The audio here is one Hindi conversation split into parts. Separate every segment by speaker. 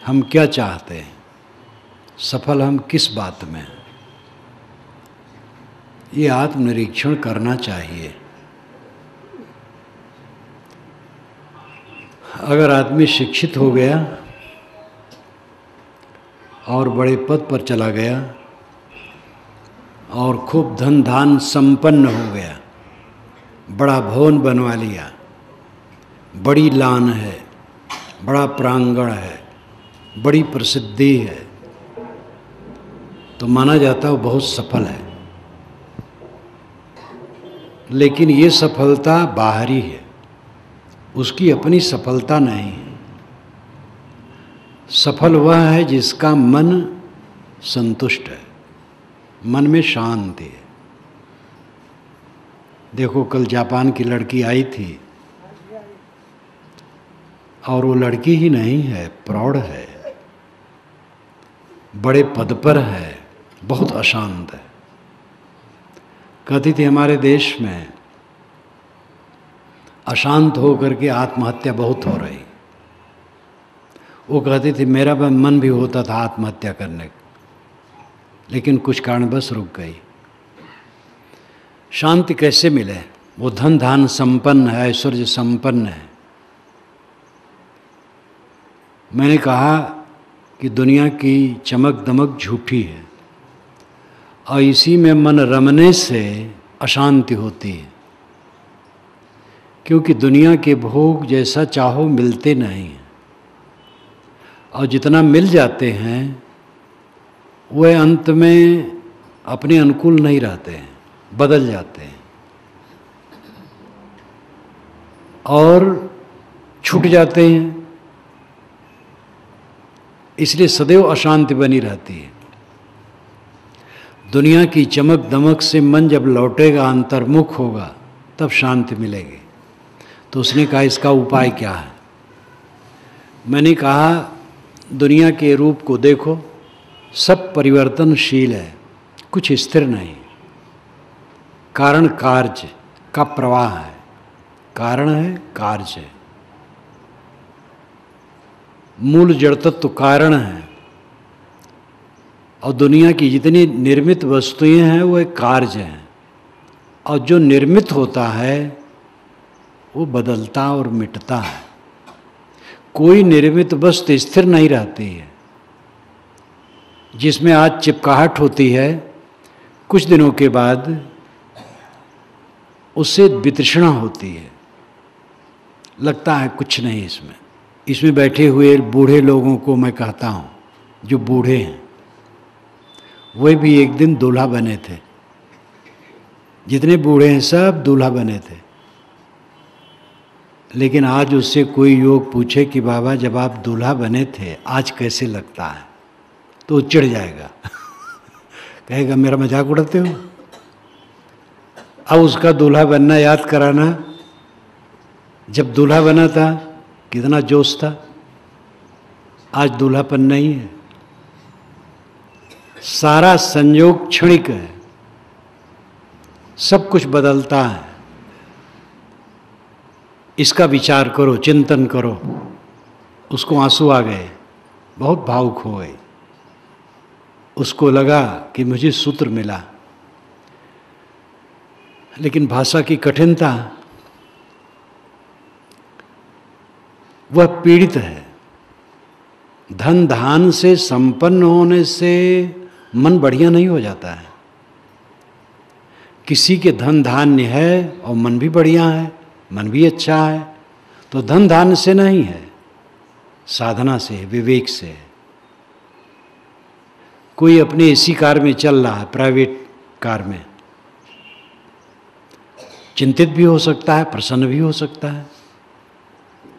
Speaker 1: हम क्या चाहते हैं, सफल हम किस बात में हैं, ये आत्मनिरीक्षण करना चाहिए। अगर आदमी शिक्षित हो गया और बड़े पद पर चला गया और खूब धन धान संपन्न हो गया, बड़ा भवन बनवा लिया, बड़ी लान है, बड़ा प्रांगण है, बड़ी प्रसिद्धि है, तो माना जाता है वो बहुत सफल है। लेकिन ये सफलता बाहरी है, उसकी अपनी सफलता नहीं है। सफल वह है जिसका मन संतुष्ट है, मन में शांति है। देखो कल जापान की लड़की आई थी और वो लड़की ही नहीं है, प्रौढ़ है, बड़े पद पर है, बहुत अशांत है। कहती थी हमारे देश में अशांत होकर के आत्महत्या बहुत हो रही। वो कहती थी मेरा मन भी होता था आत्महत्या करने का, लेकिन कुछ कारणवश रुक गई। शांति कैसे मिले? वो धन धान संपन्न है, ऐश्वर्य संपन्न है। मैंने कहा कि दुनिया की चमक दमक झूठी है और इसी में मन रमने से अशांति होती है, क्योंकि दुनिया के भोग जैसा चाहो मिलते नहीं हैं, और जितना मिल जाते हैं वह अंत में अपने अनुकूल नहीं रहते हैं, बदल जाते हैं और छूट जाते हैं। इसलिए सदैव अशांति बनी रहती है। दुनिया की चमक दमक से मन जब लौटेगा, अंतर्मुख होगा, तब शांति मिलेगी। तो उसने कहा इसका उपाय क्या है? मैंने कहा दुनिया के रूप को देखो, सब परिवर्तनशील है, कुछ स्थिर नहीं। कारण कार्य का प्रवाह है, कारण है कार्य है, मूल जड़ तत्व कारण है, और दुनिया की जितनी निर्मित वस्तुएं हैं वो एक कार्य हैं, और जो निर्मित होता है वो बदलता और मिटता है। कोई निर्मित वस्तु स्थिर नहीं रहती है। जिसमें आज चिपकाहट होती है, कुछ दिनों के बाद उससे वितृष्णा होती है, लगता है कुछ नहीं इसमें। इसमें बैठे हुए बूढ़े लोगों को मैं कहता हूँ, जो बूढ़े हैं वे भी एक दिन दूल्हा बने थे। जितने बूढ़े हैं सब दूल्हा बने थे। लेकिन आज उससे कोई योग पूछे कि बाबा जब आप दूल्हा बने थे आज कैसे लगता है, तो चिढ़ जाएगा कहेगा मेरा मजाक उड़ाते हो। अब उसका दूल्हा बनना याद कराना, जब दूल्हा बना था कितना जोश था, आज दूल्हापन नहीं है। सारा संयोग क्षणिक है, सब कुछ बदलता है। इसका विचार करो, चिंतन करो। उसको आंसू आ गए, बहुत भावुक हो गई। उसको लगा कि मुझे सूत्र मिला, लेकिन भाषा की कठिनता, वह पीड़ित है। धन धान से संपन्न होने से मन बढ़िया नहीं हो जाता है। किसी के धन धान्य है और मन भी बढ़िया है, मन भी अच्छा है, तो धन धान्य से नहीं है, साधना से, विवेक से। कोई अपने एसी कार में चल रहा है, प्राइवेट कार में, चिंतित भी हो सकता है, प्रसन्न भी हो सकता है।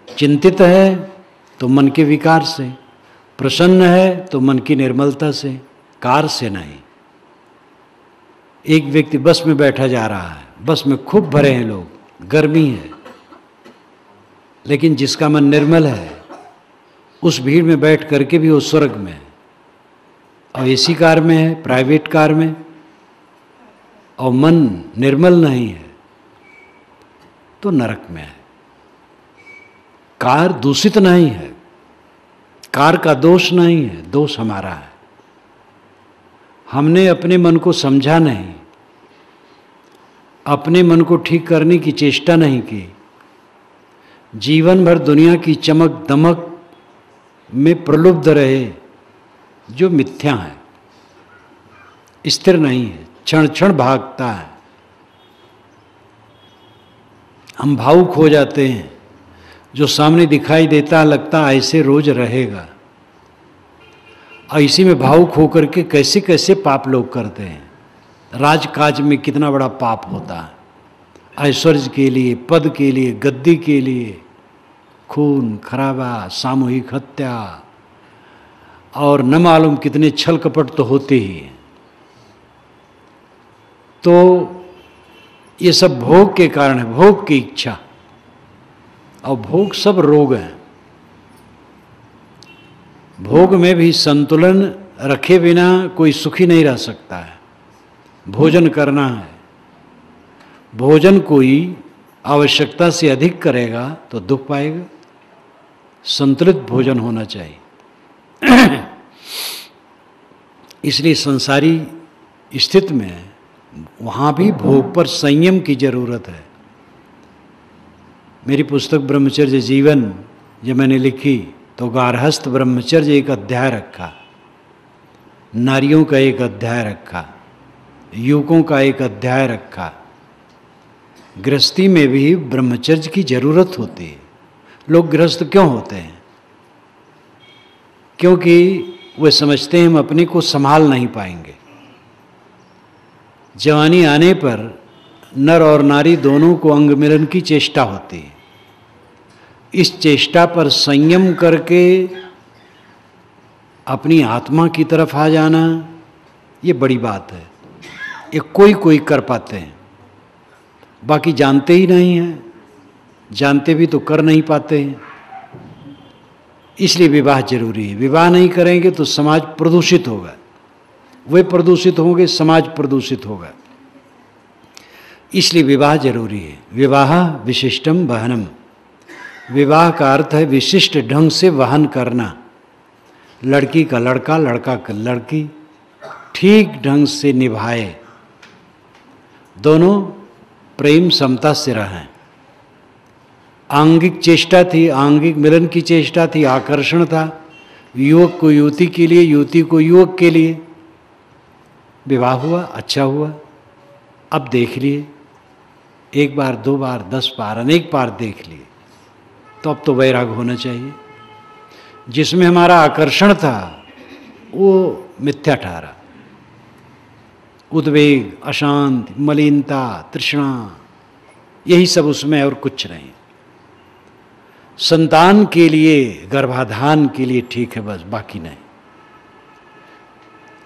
Speaker 1: चिंतित है तो मन के विकार से, प्रसन्न है तो मन की निर्मलता से, कार से नहीं। एक व्यक्ति बस में बैठा जा रहा है, बस में खूब भरे हैं लोग, गर्मी है, लेकिन जिसका मन निर्मल है उस भीड़ में बैठ करके भी वो स्वर्ग में है। और एसी कार में है, प्राइवेट कार में, और मन निर्मल नहीं है तो नरक में है। कार दूषित नहीं है, सरकार का दोष नहीं है, दोष हमारा है। हमने अपने मन को समझा नहीं, अपने मन को ठीक करने की चेष्टा नहीं की। जीवन भर दुनिया की चमक दमक में प्रलुब्ध रहे, जो मिथ्या है, स्थिर नहीं है, क्षण क्षण भागता है। हम भावुक हो जाते हैं, जो सामने दिखाई देता लगता ऐसे रोज रहेगा। इसी में भावुक होकर के कैसे कैसे पाप लोग करते हैं। राजकाज में कितना बड़ा पाप होता है, ऐश्वर्य के लिए, पद के लिए, गद्दी के लिए खून खराबा, सामूहिक हत्या, और न मालूम कितने छल कपट तो होते ही हैं। तो ये सब भोग के कारण है, भोग की इच्छा, और भोग सब रोग हैं। भोग में भी संतुलन रखे बिना कोई सुखी नहीं रह सकता है। भोजन करना है, भोजन कोई आवश्यकता से अधिक करेगा तो दुख पाएगा। संतुलित भोजन होना चाहिए। इसलिए संसारी स्थिति में वहाँ भी भोग पर संयम की जरूरत है। मेरी पुस्तक ब्रह्मचर्य जीवन जब मैंने लिखी तो गार्हस्थ ब्रह्मचर्य एक अध्याय रखा, नारियों का एक अध्याय रखा, युवकों का एक अध्याय रखा। गृहस्थी में भी ब्रह्मचर्य की जरूरत होती है। लोग गृहस्थ क्यों होते हैं? क्योंकि वे समझते हैं हम अपने को संभाल नहीं पाएंगे। जवानी आने पर नर और नारी दोनों को अंग मिलन की चेष्टा होती है। इस चेष्टा पर संयम करके अपनी आत्मा की तरफ आ जाना, ये बड़ी बात है। ये कोई कोई कर पाते हैं, बाकी जानते ही नहीं हैं। जानते भी तो कर नहीं पाते हैं। इसलिए विवाह जरूरी है। विवाह नहीं करेंगे तो समाज प्रदूषित होगा, वे प्रदूषित होंगे, समाज प्रदूषित होगा। इसलिए विवाह जरूरी है। विवाह विशिष्टम वहनम, विवाह का अर्थ है विशिष्ट ढंग से वहन करना। लड़की का लड़का, लड़का का लड़की ठीक ढंग से निभाए, दोनों प्रेम समता से रहें। आंगिक चेष्टा थी, आंगिक मिलन की चेष्टा थी, आकर्षण था, युवक को युवती के लिए, युवती को युवक के लिए। विवाह हुआ, अच्छा हुआ। अब देख लिए, एक बार, दो बार, 10 बार, अनेक बार देख लिए, तो अब तो वैराग होना चाहिए। जिसमें हमारा आकर्षण था वो मिथ्या ठहरा। उद्वेग, अशांति, मलिनता, तृष्णा, यही सब उसमें, और कुछ नहीं। संतान के लिए, गर्भाधान के लिए ठीक है बस, बाकी नहीं।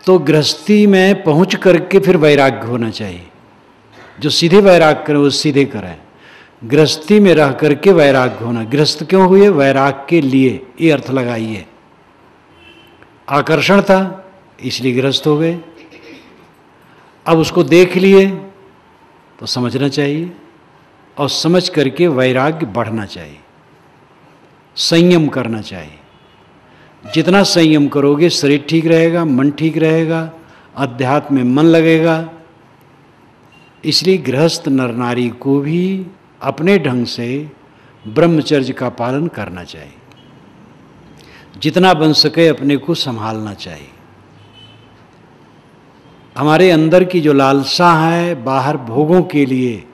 Speaker 1: तो गृहस्थी में पहुंच करके फिर वैराग्य होना चाहिए। जो सीधे वैराग करें वो सीधे करें। गृहस्थी में रह करके वैराग्य होना। गृहस्थ क्यों हुए? वैराग के लिए, ये अर्थ लगाइए। आकर्षण था इसलिए गृहस्थ हो गए। अब उसको देख लिए तो समझना चाहिए, और समझ करके वैराग्य बढ़ना चाहिए। संयम करना चाहिए। जितना संयम करोगे शरीर ठीक रहेगा, मन ठीक रहेगा, अध्यात्म में मन लगेगा। इसलिए गृहस्थ नर नारी को भी अपने ढंग से ब्रह्मचर्य का पालन करना चाहिए। जितना बन सके अपने को संभालना चाहिए। हमारे अंदर की जो लालसा है बाहर भोगों के लिए,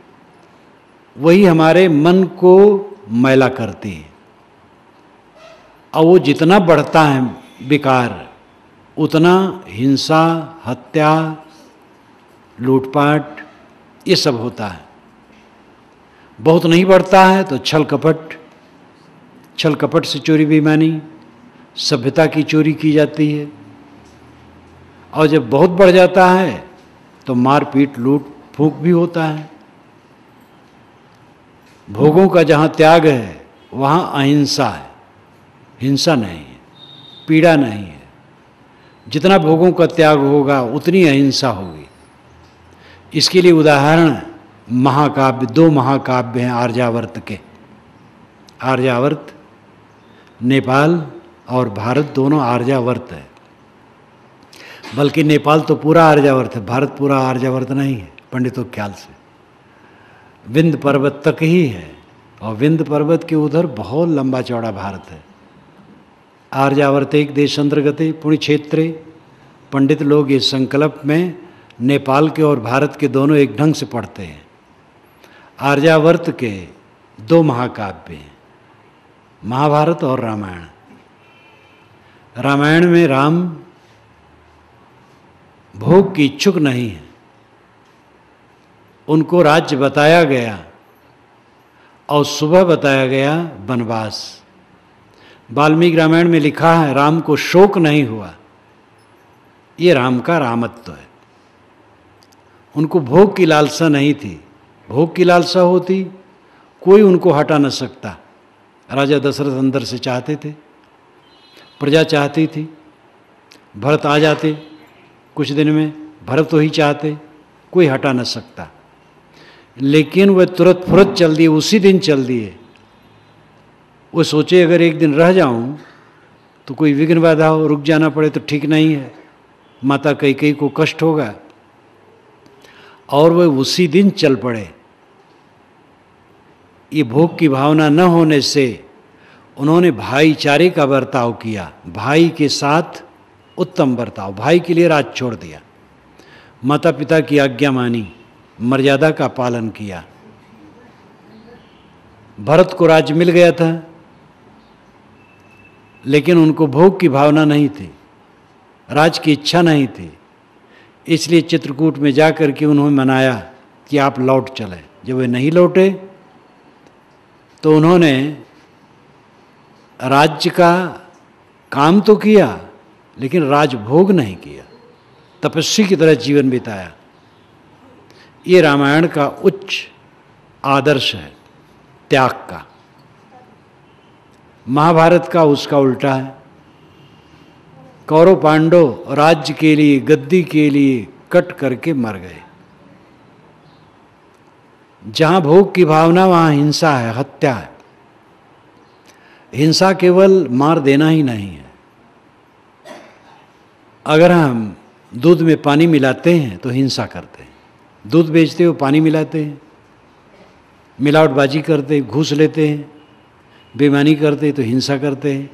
Speaker 1: वही हमारे मन को मैला करती है। और वो जितना बढ़ता है विकार, उतना हिंसा, हत्या, लूटपाट, ये सब होता है। बहुत नहीं बढ़ता है तो छल कपट, छल कपट से चोरी बेईमानी, सभ्यता की चोरी की जाती है। और जब बहुत बढ़ जाता है तो मारपीट, लूट फूंक भी होता है। भोगों का जहाँ त्याग है वहाँ अहिंसा है, हिंसा नहीं है, पीड़ा नहीं है। जितना भोगों का त्याग होगा उतनी अहिंसा होगी। इसके लिए उदाहरण महाकाव्य, 2 महाकाव्य हैं आर्यावर्त के। आर्यावर्त नेपाल और भारत दोनों आर्यावर्त है। बल्कि नेपाल तो पूरा आर्यावर्त है, भारत पूरा आर्यावर्त नहीं है पंडितों के ख्याल से। विंध्य पर्वत तक ही है, और विंध्य पर्वत के उधर बहुत लंबा चौड़ा भारत है। आर्यावर्त एक देशांतर्गते पुण्य क्षेत्रे। पंडित लोग इस संकल्प में नेपाल के और भारत के दोनों एक ढंग से पढ़ते हैं। आर्यावर्त के 2 महाकाव्य हैं, महाभारत और रामायण। रामायण में राम भोग की इच्छुक नहीं है, उनको राज्य बताया गया और सुबह बताया गया वनवास। वाल्मीकि रामायण में लिखा है राम को शोक नहीं हुआ, ये राम का रामत्व है। उनको भोग की लालसा नहीं थी, भोग की लालसा होती कोई उनको हटा न सकता। राजा दशरथ अंदर से चाहते थे, प्रजा चाहती थी, भरत आ जाते कुछ दिन में, भरत तो ही चाहते, कोई हटा न सकता। लेकिन वह तुरंत फुरत चल दिए, उसी दिन चल दिए। वो सोचे अगर एक दिन रह जाऊं तो कोई विघ्न बाधा हो, रुक जाना पड़े तो ठीक नहीं है, माता कैकेयी को कष्ट होगा। और वह उसी दिन चल पड़े। ये भोग की भावना न होने से उन्होंने भाईचारे का बर्ताव किया, भाई के साथ उत्तम बर्ताव, भाई के लिए राज छोड़ दिया, माता पिता की आज्ञा मानी, मर्यादा का पालन किया। भरत को राज्य मिल गया था, लेकिन उनको भोग की भावना नहीं थी, राज की इच्छा नहीं थी। इसलिए चित्रकूट में जाकर के उन्होंने मनाया कि आप लौट चले। जब वे नहीं लौटे तो उन्होंने राज्य का काम तो किया, लेकिन राजभोग नहीं किया, तपस्वी की तरह जीवन बिताया। ये रामायण का उच्च आदर्श है त्याग का। महाभारत का उसका उल्टा है। कौरव पांडव राज्य के लिए, गद्दी के लिए कट करके मर गए। जहां भोग की भावना वहां हिंसा है, हत्या है। हिंसा केवल मार देना ही नहीं है। अगर हम दूध में पानी मिलाते हैं तो हिंसा करते हैं, दूध बेचते हो पानी मिलाते हैं, मिलावटबाजी करते हैं, घूस लेते हैं, बेईमानी करते हैं तो हिंसा करते हैं,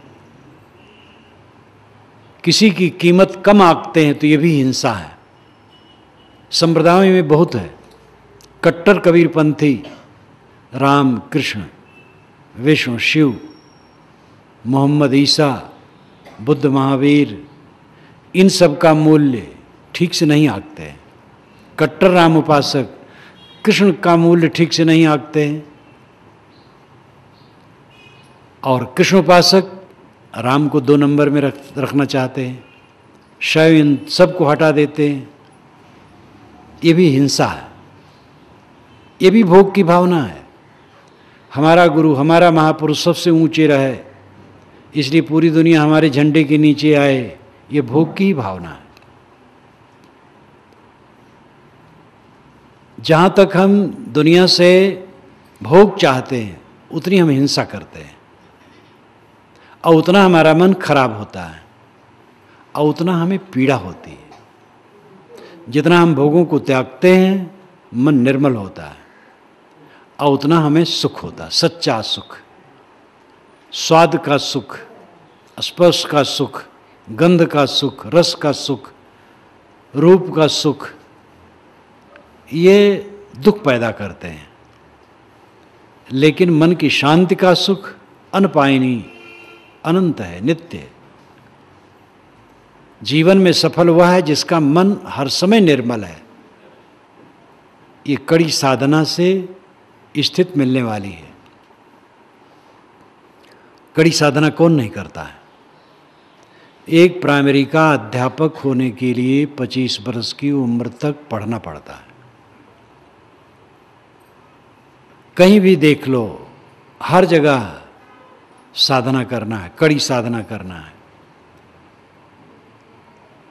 Speaker 1: किसी की कीमत कम आंकते हैं तो ये भी हिंसा है। संप्रदायों में बहुत है। कट्टर कबीरपंथी राम कृष्ण विष्णु शिव मोहम्मद ईसा बुद्ध महावीर इन सब का मूल्य ठीक से नहीं आंकते हैं। कट्टर राम उपासक कृष्ण का मूल्य ठीक से नहीं आंकते हैं, और कृष्ण उपासक राम को 2 नंबर में रखना चाहते हैं, शैव इन सबको हटा देते हैं। ये भी हिंसा है, ये भी भोग की भावना है। हमारा गुरु, हमारा महापुरुष सबसे ऊंचे रहे, इसलिए पूरी दुनिया हमारे झंडे के नीचे आए, ये भोग की ही भावना है। जहाँ तक हम दुनिया से भोग चाहते हैं उतनी हम हिंसा करते हैं, और उतना हमारा मन खराब होता है, और उतना हमें पीड़ा होती है। जितना हम भोगों को त्यागते हैं मन निर्मल होता है, और उतना हमें सुख होता है, सच्चा सुख, स्वाद का सुख, स्पर्श का सुख, गंध का सुख, रस का सुख, रूप का सुख। ये दुख पैदा करते हैं। लेकिन मन की शांति का सुख अनपायनी, अनंत है, नित्य है। जीवन में सफल हुआ है जिसका मन हर समय निर्मल है। ये कड़ी साधना से स्थित मिलने वाली है। कड़ी साधना कौन नहीं करता है? एक प्राइमरी का अध्यापक होने के लिए 25 वर्ष की उम्र तक पढ़ना पड़ता है। कहीं भी देख लो, हर जगह साधना करना है, कड़ी साधना करना है।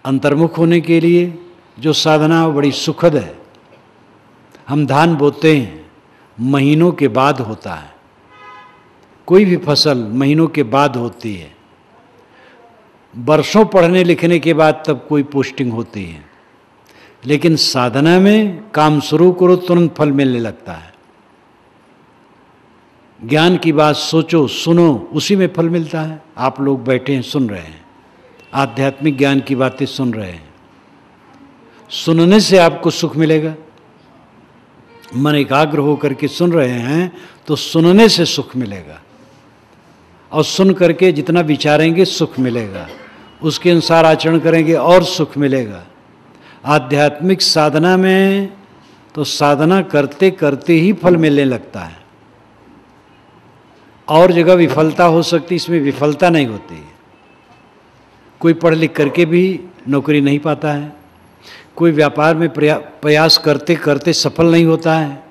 Speaker 1: अंतर्मुख होने के लिए जो साधना बड़ी सुखद है। हम धान बोते हैं, महीनों के बाद होता है। कोई भी फसल महीनों के बाद होती है। वर्षों पढ़ने लिखने के बाद तब कोई पोस्टिंग होती है, लेकिन साधना में काम शुरू करो तुरंत फल मिलने लगता है। ज्ञान की बात सोचो, सुनो, उसी में फल मिलता है। आप लोग बैठे हैं, सुन रहे हैं, आध्यात्मिक ज्ञान की बातें सुन रहे हैं, सुनने से आपको सुख मिलेगा। मन एकाग्र होकर के सुन रहे हैं तो सुनने से सुख मिलेगा, और सुन करके जितना विचारेंगे सुख मिलेगा, उसके अनुसार आचरण करेंगे और सुख मिलेगा। आध्यात्मिक साधना में तो साधना करते करते ही फल मिलने लगता है। और जगह विफलता हो सकती, इसमें विफलता नहीं होती है। कोई पढ़ लिख करके भी नौकरी नहीं पाता है, कोई व्यापार में प्रयास करते करते सफल नहीं होता है,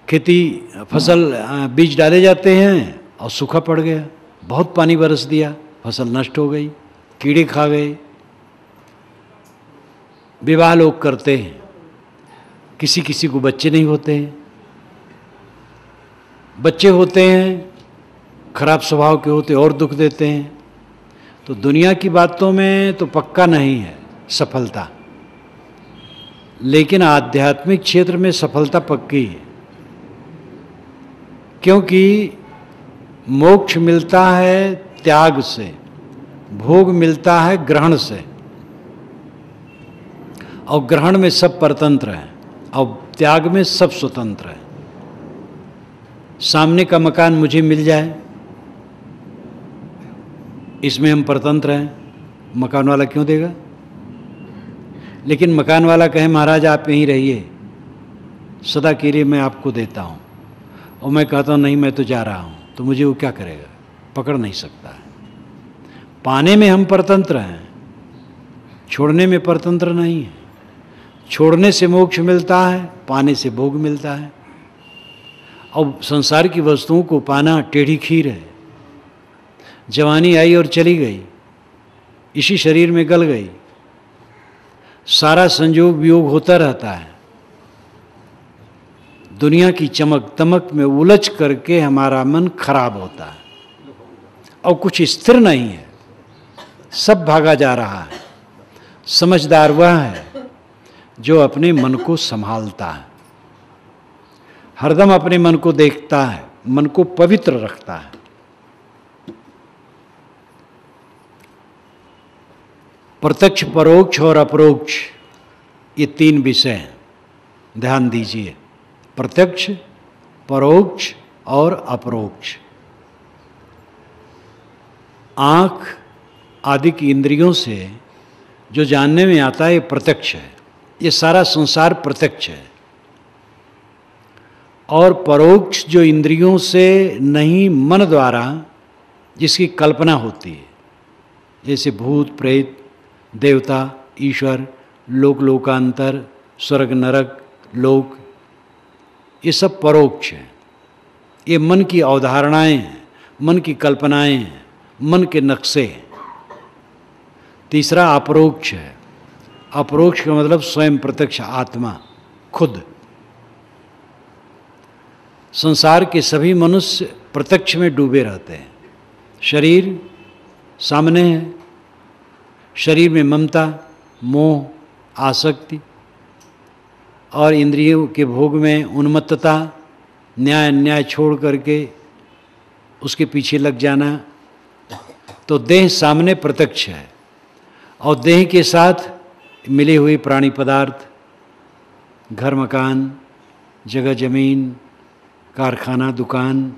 Speaker 1: खेती फसल बीज डाले जाते हैं और सूखा पड़ गया, बहुत पानी बरस दिया, फसल नष्ट हो गई, कीड़े खा गए। विवाह लोग करते हैं, किसी किसी को बच्चे नहीं होते हैं, बच्चे होते हैं खराब स्वभाव के होते और दुख देते हैं। तो दुनिया की बातों में तो पक्का नहीं है सफलता, लेकिन आध्यात्मिक क्षेत्र में सफलता पक्की है, क्योंकि मोक्ष मिलता है त्याग से, भोग मिलता है ग्रहण से, और ग्रहण में सब परतंत्र हैं और त्याग में सब स्वतंत्र हैं। सामने का मकान मुझे मिल जाए, इसमें हम परतंत्र हैं, मकान वाला क्यों देगा? लेकिन मकान वाला कहे महाराज आप यहीं रहिए, सदा के लिए मैं आपको देता हूँ, और मैं कहता हूँ नहीं मैं तो जा रहा हूँ, तो मुझे वो क्या करेगा? पकड़ नहीं सकता है। पाने में हम परतंत्र हैं, छोड़ने में परतंत्र नहीं है। छोड़ने से मोक्ष मिलता है, पाने से भोग मिलता है। और संसार की वस्तुओं को पाना टेढ़ी खीर है। जवानी आई और चली गई, इसी शरीर में गल गई, सारा संयोग वियोग होता रहता है। दुनिया की चमक दमक में उलझ करके हमारा मन खराब होता है, और कुछ स्थिर नहीं है, सब भागा जा रहा है। समझदार वह है जो अपने मन को संभालता है, हरदम अपने मन को देखता है, मन को पवित्र रखता है। प्रत्यक्ष, परोक्ष और अपरोक्ष, ये तीन विषय हैं, ध्यान दीजिए। प्रत्यक्ष, परोक्ष और अपरोक्ष। आँख आदि की इंद्रियों से जो जानने में आता है ये प्रत्यक्ष है, ये सारा संसार प्रत्यक्ष है। और परोक्ष जो इंद्रियों से नहीं, मन द्वारा जिसकी कल्पना होती है, जैसे भूत प्रेत, देवता, ईश्वर, लोक लोकांतर, स्वर्ग नरक, लोक, ये सब परोक्ष है। ये मन की अवधारणाएं हैं, मन की कल्पनाएं हैं, मन के नक्शे हैं। तीसरा अपरोक्ष है। अपरोक्ष का मतलब स्वयं प्रत्यक्ष आत्मा, खुद। संसार के सभी मनुष्य प्रत्यक्ष में डूबे रहते हैं। शरीर सामने है, शरीर में ममता, मोह, आसक्ति और इंद्रियों के भोग में उन्मत्तता, न्याय अन्याय छोड़ करके उसके पीछे लग जाना। तो देह सामने प्रत्यक्ष है, और देह के साथ मिले हुए प्राणी पदार्थ, घर मकान, जगह जमीन, कारखाना, दुकान,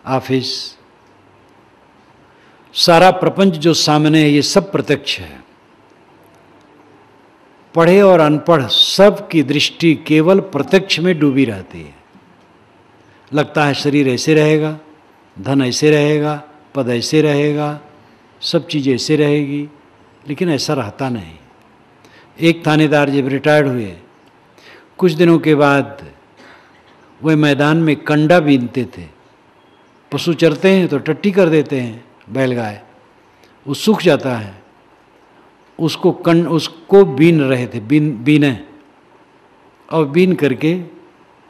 Speaker 1: ऑफिस, सारा प्रपंच जो सामने है, ये सब प्रत्यक्ष है। पढ़े और अनपढ़ सब की दृष्टि केवल प्रत्यक्ष में डूबी रहती है। लगता है शरीर ऐसे रहेगा, धन ऐसे रहेगा, पद ऐसे रहेगा, सब चीज़ ऐसे रहेगी, लेकिन ऐसा रहता नहीं। एक थानेदार जब रिटायर्ड हुए, कुछ दिनों के बाद वह मैदान में कंडा बीनते थे। पशु चरते हैं तो टट्टी कर देते हैं, बैलगाय, वो सूख जाता है, उसको बीन रहे थे, बीने, और बीन करके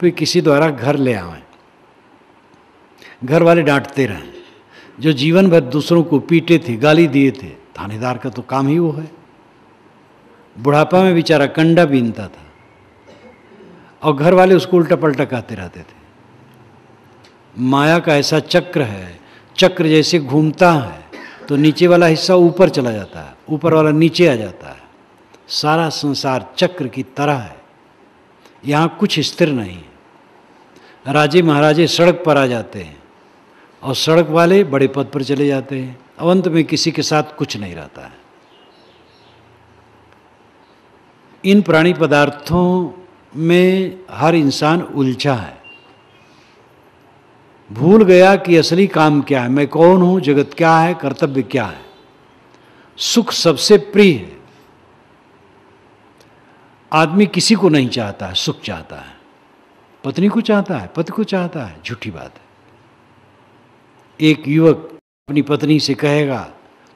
Speaker 1: फिर किसी द्वारा घर ले आए। घर वाले डांटते रहे, जो जीवन भर दूसरों को पीटे थे, गाली दिए थे, थानेदार का तो काम ही वो है। बुढ़ापा में बेचारा कंडा बीनता था और घर वाले उसको उल्टा पलटा कहते रहते थे। माया का ऐसा चक्र है, चक्र जैसे घूमता है तो नीचे वाला हिस्सा ऊपर चला जाता है, ऊपर वाला नीचे आ जाता है। सारा संसार चक्र की तरह है, यहाँ कुछ स्थिर नहीं है। राजे महाराजे सड़क पर आ जाते हैं और सड़क वाले बड़े पद पर चले जाते हैं, और अंत में किसी के साथ कुछ नहीं रहता है। इन प्राणी पदार्थों में हर इंसान उलझा है, भूल गया कि असली काम क्या है, मैं कौन हूं, जगत क्या है, कर्तव्य क्या है। सुख सबसे प्रिय है। आदमी किसी को नहीं चाहता है, सुख चाहता है। पत्नी को चाहता है, पति को चाहता है, झूठी बात है। एक युवक अपनी पत्नी से कहेगा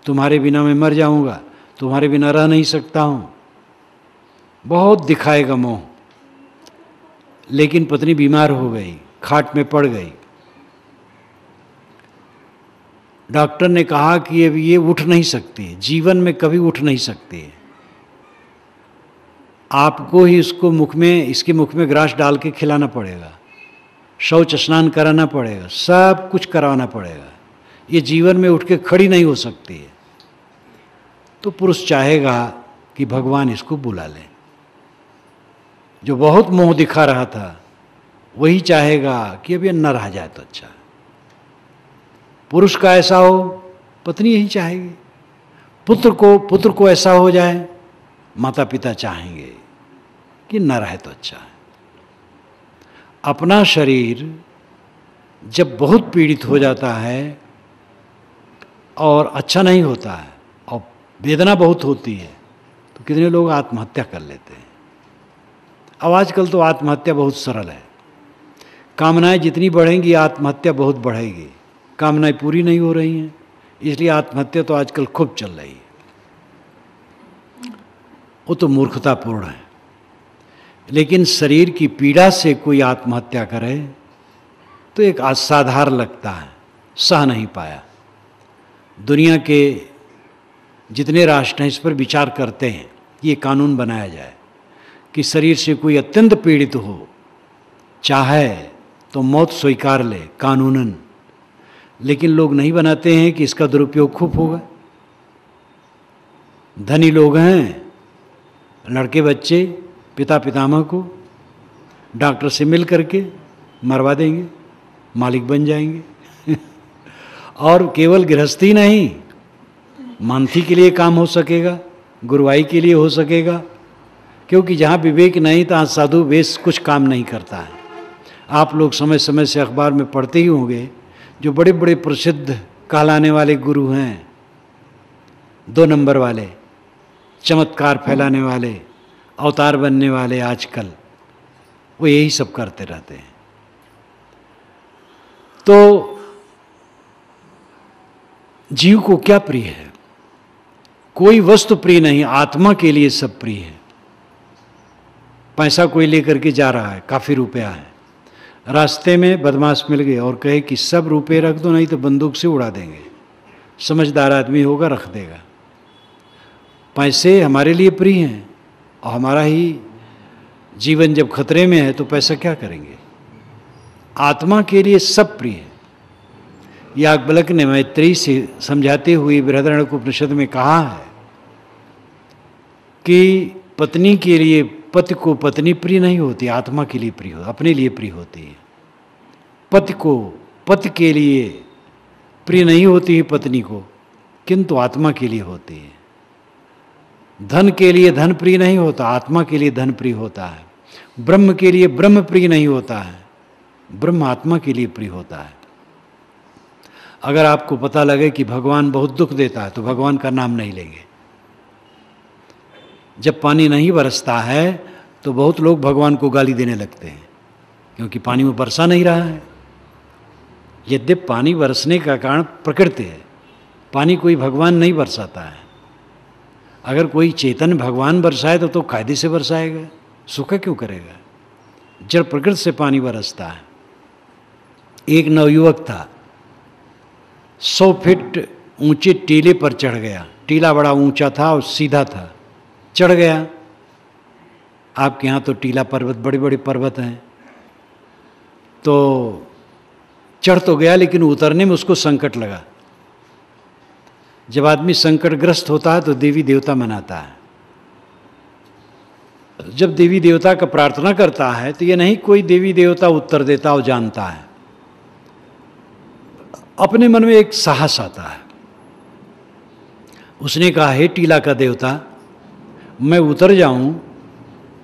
Speaker 1: तुम्हारे बिना मैं मर जाऊंगा, तुम्हारे बिना रह नहीं सकता हूं, बहुत दिखाएगा मोह। लेकिन पत्नी बीमार हो गई, खाट में पड़ गई। डॉक्टर ने कहा कि अब ये उठ नहीं सकती, जीवन में कभी उठ नहीं सकती है, आपको ही इसके मुख में ग्रास डाल के खिलाना पड़ेगा, शौच स्नान कराना पड़ेगा, सब कुछ करवाना पड़ेगा, ये जीवन में उठ के खड़ी नहीं हो सकती है। तो पुरुष चाहेगा कि भगवान इसको बुला ले। जो बहुत मोह दिखा रहा था वही चाहेगा कि अब ये न रह जाए तो अच्छा। पुरुष का ऐसा हो, पत्नी यही चाहेगी। पुत्र को ऐसा हो जाए, माता पिता चाहेंगे कि न रहे तो अच्छा है। अपना शरीर जब बहुत पीड़ित हो जाता है और अच्छा नहीं होता है और वेदना बहुत होती है तो कितने लोग आत्महत्या कर लेते हैं। अब आजकल तो आत्महत्या बहुत सरल है, कामनाएं जितनी बढ़ेंगी आत्महत्या बहुत बढ़ेगी। कामनाएं पूरी नहीं हो रही हैं, इसलिए आत्महत्या तो आजकल खूब चल रही है। वो तो मूर्खतापूर्ण है। लेकिन शरीर की पीड़ा से कोई आत्महत्या करे तो एक असाधारण लगता है, सह नहीं पाया। दुनिया के जितने राष्ट्र हैं इस पर विचार करते हैं ये कानून बनाया जाए कि शरीर से कोई अत्यंत पीड़ित हो, चाहे तो मौत स्वीकार ले कानूनन। लेकिन लोग नहीं बनाते हैं कि इसका दुरुपयोग खूब होगा। धनी लोग हैं, लड़के बच्चे पिता पितामह को डॉक्टर से मिल करके मरवा देंगे, मालिक बन जाएंगे। और केवल गृहस्थी नहीं, मानथी के लिए काम हो सकेगा, गुरुवाई के लिए हो सकेगा, क्योंकि जहाँ विवेक नहीं तहाँ साधु वेश कुछ काम नहीं करता है। आप लोग समय समय से अखबार में पढ़ते ही होंगे, जो बड़े बड़े प्रसिद्ध कहलाने वाले गुरु हैं, 2 नंबर वाले, चमत्कार फैलाने वाले, अवतार बनने वाले, आजकल वो यही सब करते रहते हैं। तो जीव को क्या प्रिय है? कोई वस्तु प्रिय नहीं, आत्मा के लिए सब प्रिय है। पैसा कोई लेकर के जा रहा है, काफ़ी रुपया है, रास्ते में बदमाश मिल गए और कहे कि सब रुपये रख दो नहीं तो बंदूक से उड़ा देंगे। समझदार आदमी होगा, रख देगा। पैसे हमारे लिए प्रिय हैं और हमारा ही जीवन जब खतरे में है तो पैसा क्या करेंगे? आत्मा के लिए सब प्रिय है। याज्ञवल्क्य ने मैत्रेयी से समझाते हुए बृहदारण्यकोपनिषद में कहा है कि पत्नी के लिए पति को पत्नी प्रिय नहीं होती, आत्मा के लिए प्रिय होती, अपने लिए प्रिय होती है। पति को पति के लिए प्रिय नहीं होती है पत्नी को, किंतु आत्मा के लिए होती है। धन के लिए धन प्रिय नहीं होता, आत्मा के लिए धन प्रिय होता है। ब्रह्म के लिए ब्रह्म प्रिय नहीं होता है, ब्रह्म आत्मा के लिए प्रिय होता है। अगर आपको पता लगे कि भगवान बहुत दुख देता है तो भगवान का नाम नहीं लेंगे। जब पानी नहीं बरसता है तो बहुत लोग भगवान को गाली देने लगते हैं, क्योंकि पानी में बरसा नहीं रहा है। यद्यपि पानी बरसने का कारण प्रकृति है, पानी कोई भगवान नहीं बरसाता है। अगर कोई चेतन भगवान बरसाए तो कायदे से बरसाएगा, सूखा क्यों करेगा? जड़ प्रकृति से पानी बरसता है। एक नवयुवक था, 100 फीट ऊंचे टीले पर चढ़ गया। टीला बड़ा ऊंचा था और सीधा था, चढ़ गया। आपके यहाँ तो टीला पर्वत, बड़े बड़े पर्वत हैं, तो चढ़ तो गया, लेकिन उतरने में उसको संकट लगा। जब आदमी संकटग्रस्त होता है तो देवी देवता मनाता है। जब देवी देवता का प्रार्थना करता है तो ये नहीं कोई देवी देवता उत्तर देता और जानता है, अपने मन में एक साहस आता है। उसने कहा, हे टीला का देवता, मैं उतर जाऊं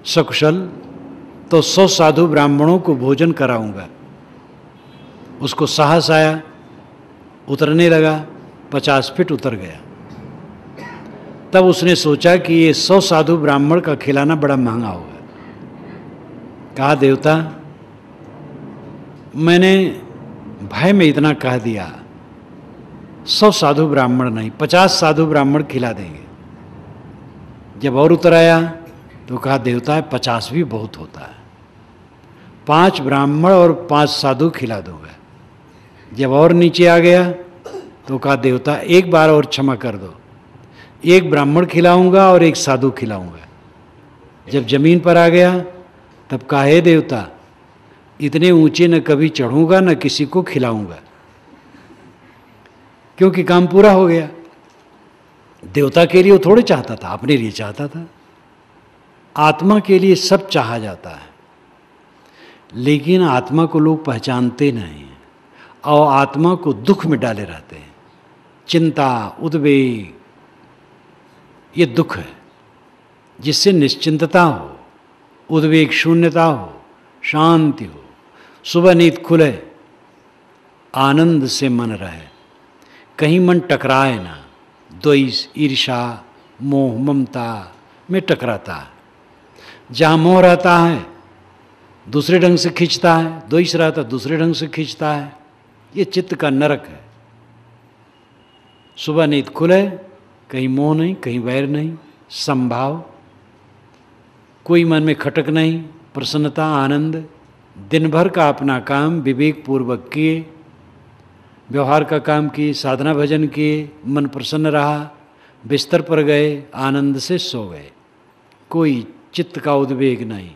Speaker 1: सकुशल तो 100 साधु ब्राह्मणों को भोजन कराऊंगा। उसको साहस आया, उतरने लगा, 50 फीट उतर गया। तब उसने सोचा कि ये 100 साधु ब्राह्मण का खिलाना बड़ा महंगा होगा। कहा, देवता, मैंने भय में इतना कह दिया, 100 साधु ब्राह्मण नहीं, 50 साधु ब्राह्मण खिला देंगे। जब और उतर आया तो कहा, देवता, 50 भी बहुत होता है, 5 ब्राह्मण और 5 साधु खिला दूंगा। जब और नीचे आ गया तो कहा, देवता, एक बार और क्षमा कर दो, 1 ब्राह्मण खिलाऊंगा और 1 साधु खिलाऊंगा। जब जमीन पर आ गया तब कहा, हे देवता, इतने ऊंचे न कभी चढ़ूंगा न किसी को खिलाऊंगा, क्योंकि काम पूरा हो गया। देवता के लिए वो थोड़े चाहता था, अपने लिए चाहता था। आत्मा के लिए सब चाहा जाता है, लेकिन आत्मा को लोग पहचानते नहीं और आत्मा को दुख में डाले रहते हैं। चिंता, उद्वेग, ये दुख है। जिससे निश्चिंतता हो, उद्वेग शून्यता हो, शांति हो, सुबह नींद खुले, आनंद से मन रहे, कहीं मन टकराए ना, द्वेष, ईर्षा, मोह, ममता में टकराता है। जहाँ मोह रहता है दूसरे ढंग से खींचता है, द्वेष रहता दूसरे ढंग से खींचता है। ये चित्त का नरक है। सुबह नींद खुले, कहीं मोह नहीं, कहीं वैर नहीं, संभाव, कोई मन में खटक नहीं, प्रसन्नता, आनंद। दिन भर का अपना काम विवेक पूर्वक किए, व्यवहार का काम किए, साधना भजन किए, मन प्रसन्न रहा, बिस्तर पर गए, आनंद से सो गए, कोई चित्त का उद्वेग नहीं।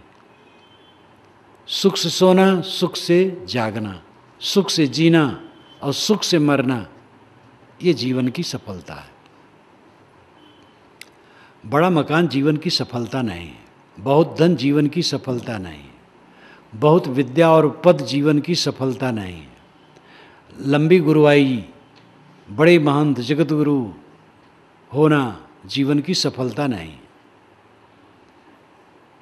Speaker 1: सुख से सोना, सुख से जागना, सुख से जीना और सुख से मरना, ये जीवन की सफलता है। बड़ा मकान जीवन की सफलता नहीं है, बहुत धन जीवन की सफलता नहीं है, बहुत विद्या और पद जीवन की सफलता नहीं है, लंबी गुरुआई, बड़े महंत जगत गुरु होना जीवन की सफलता नहीं,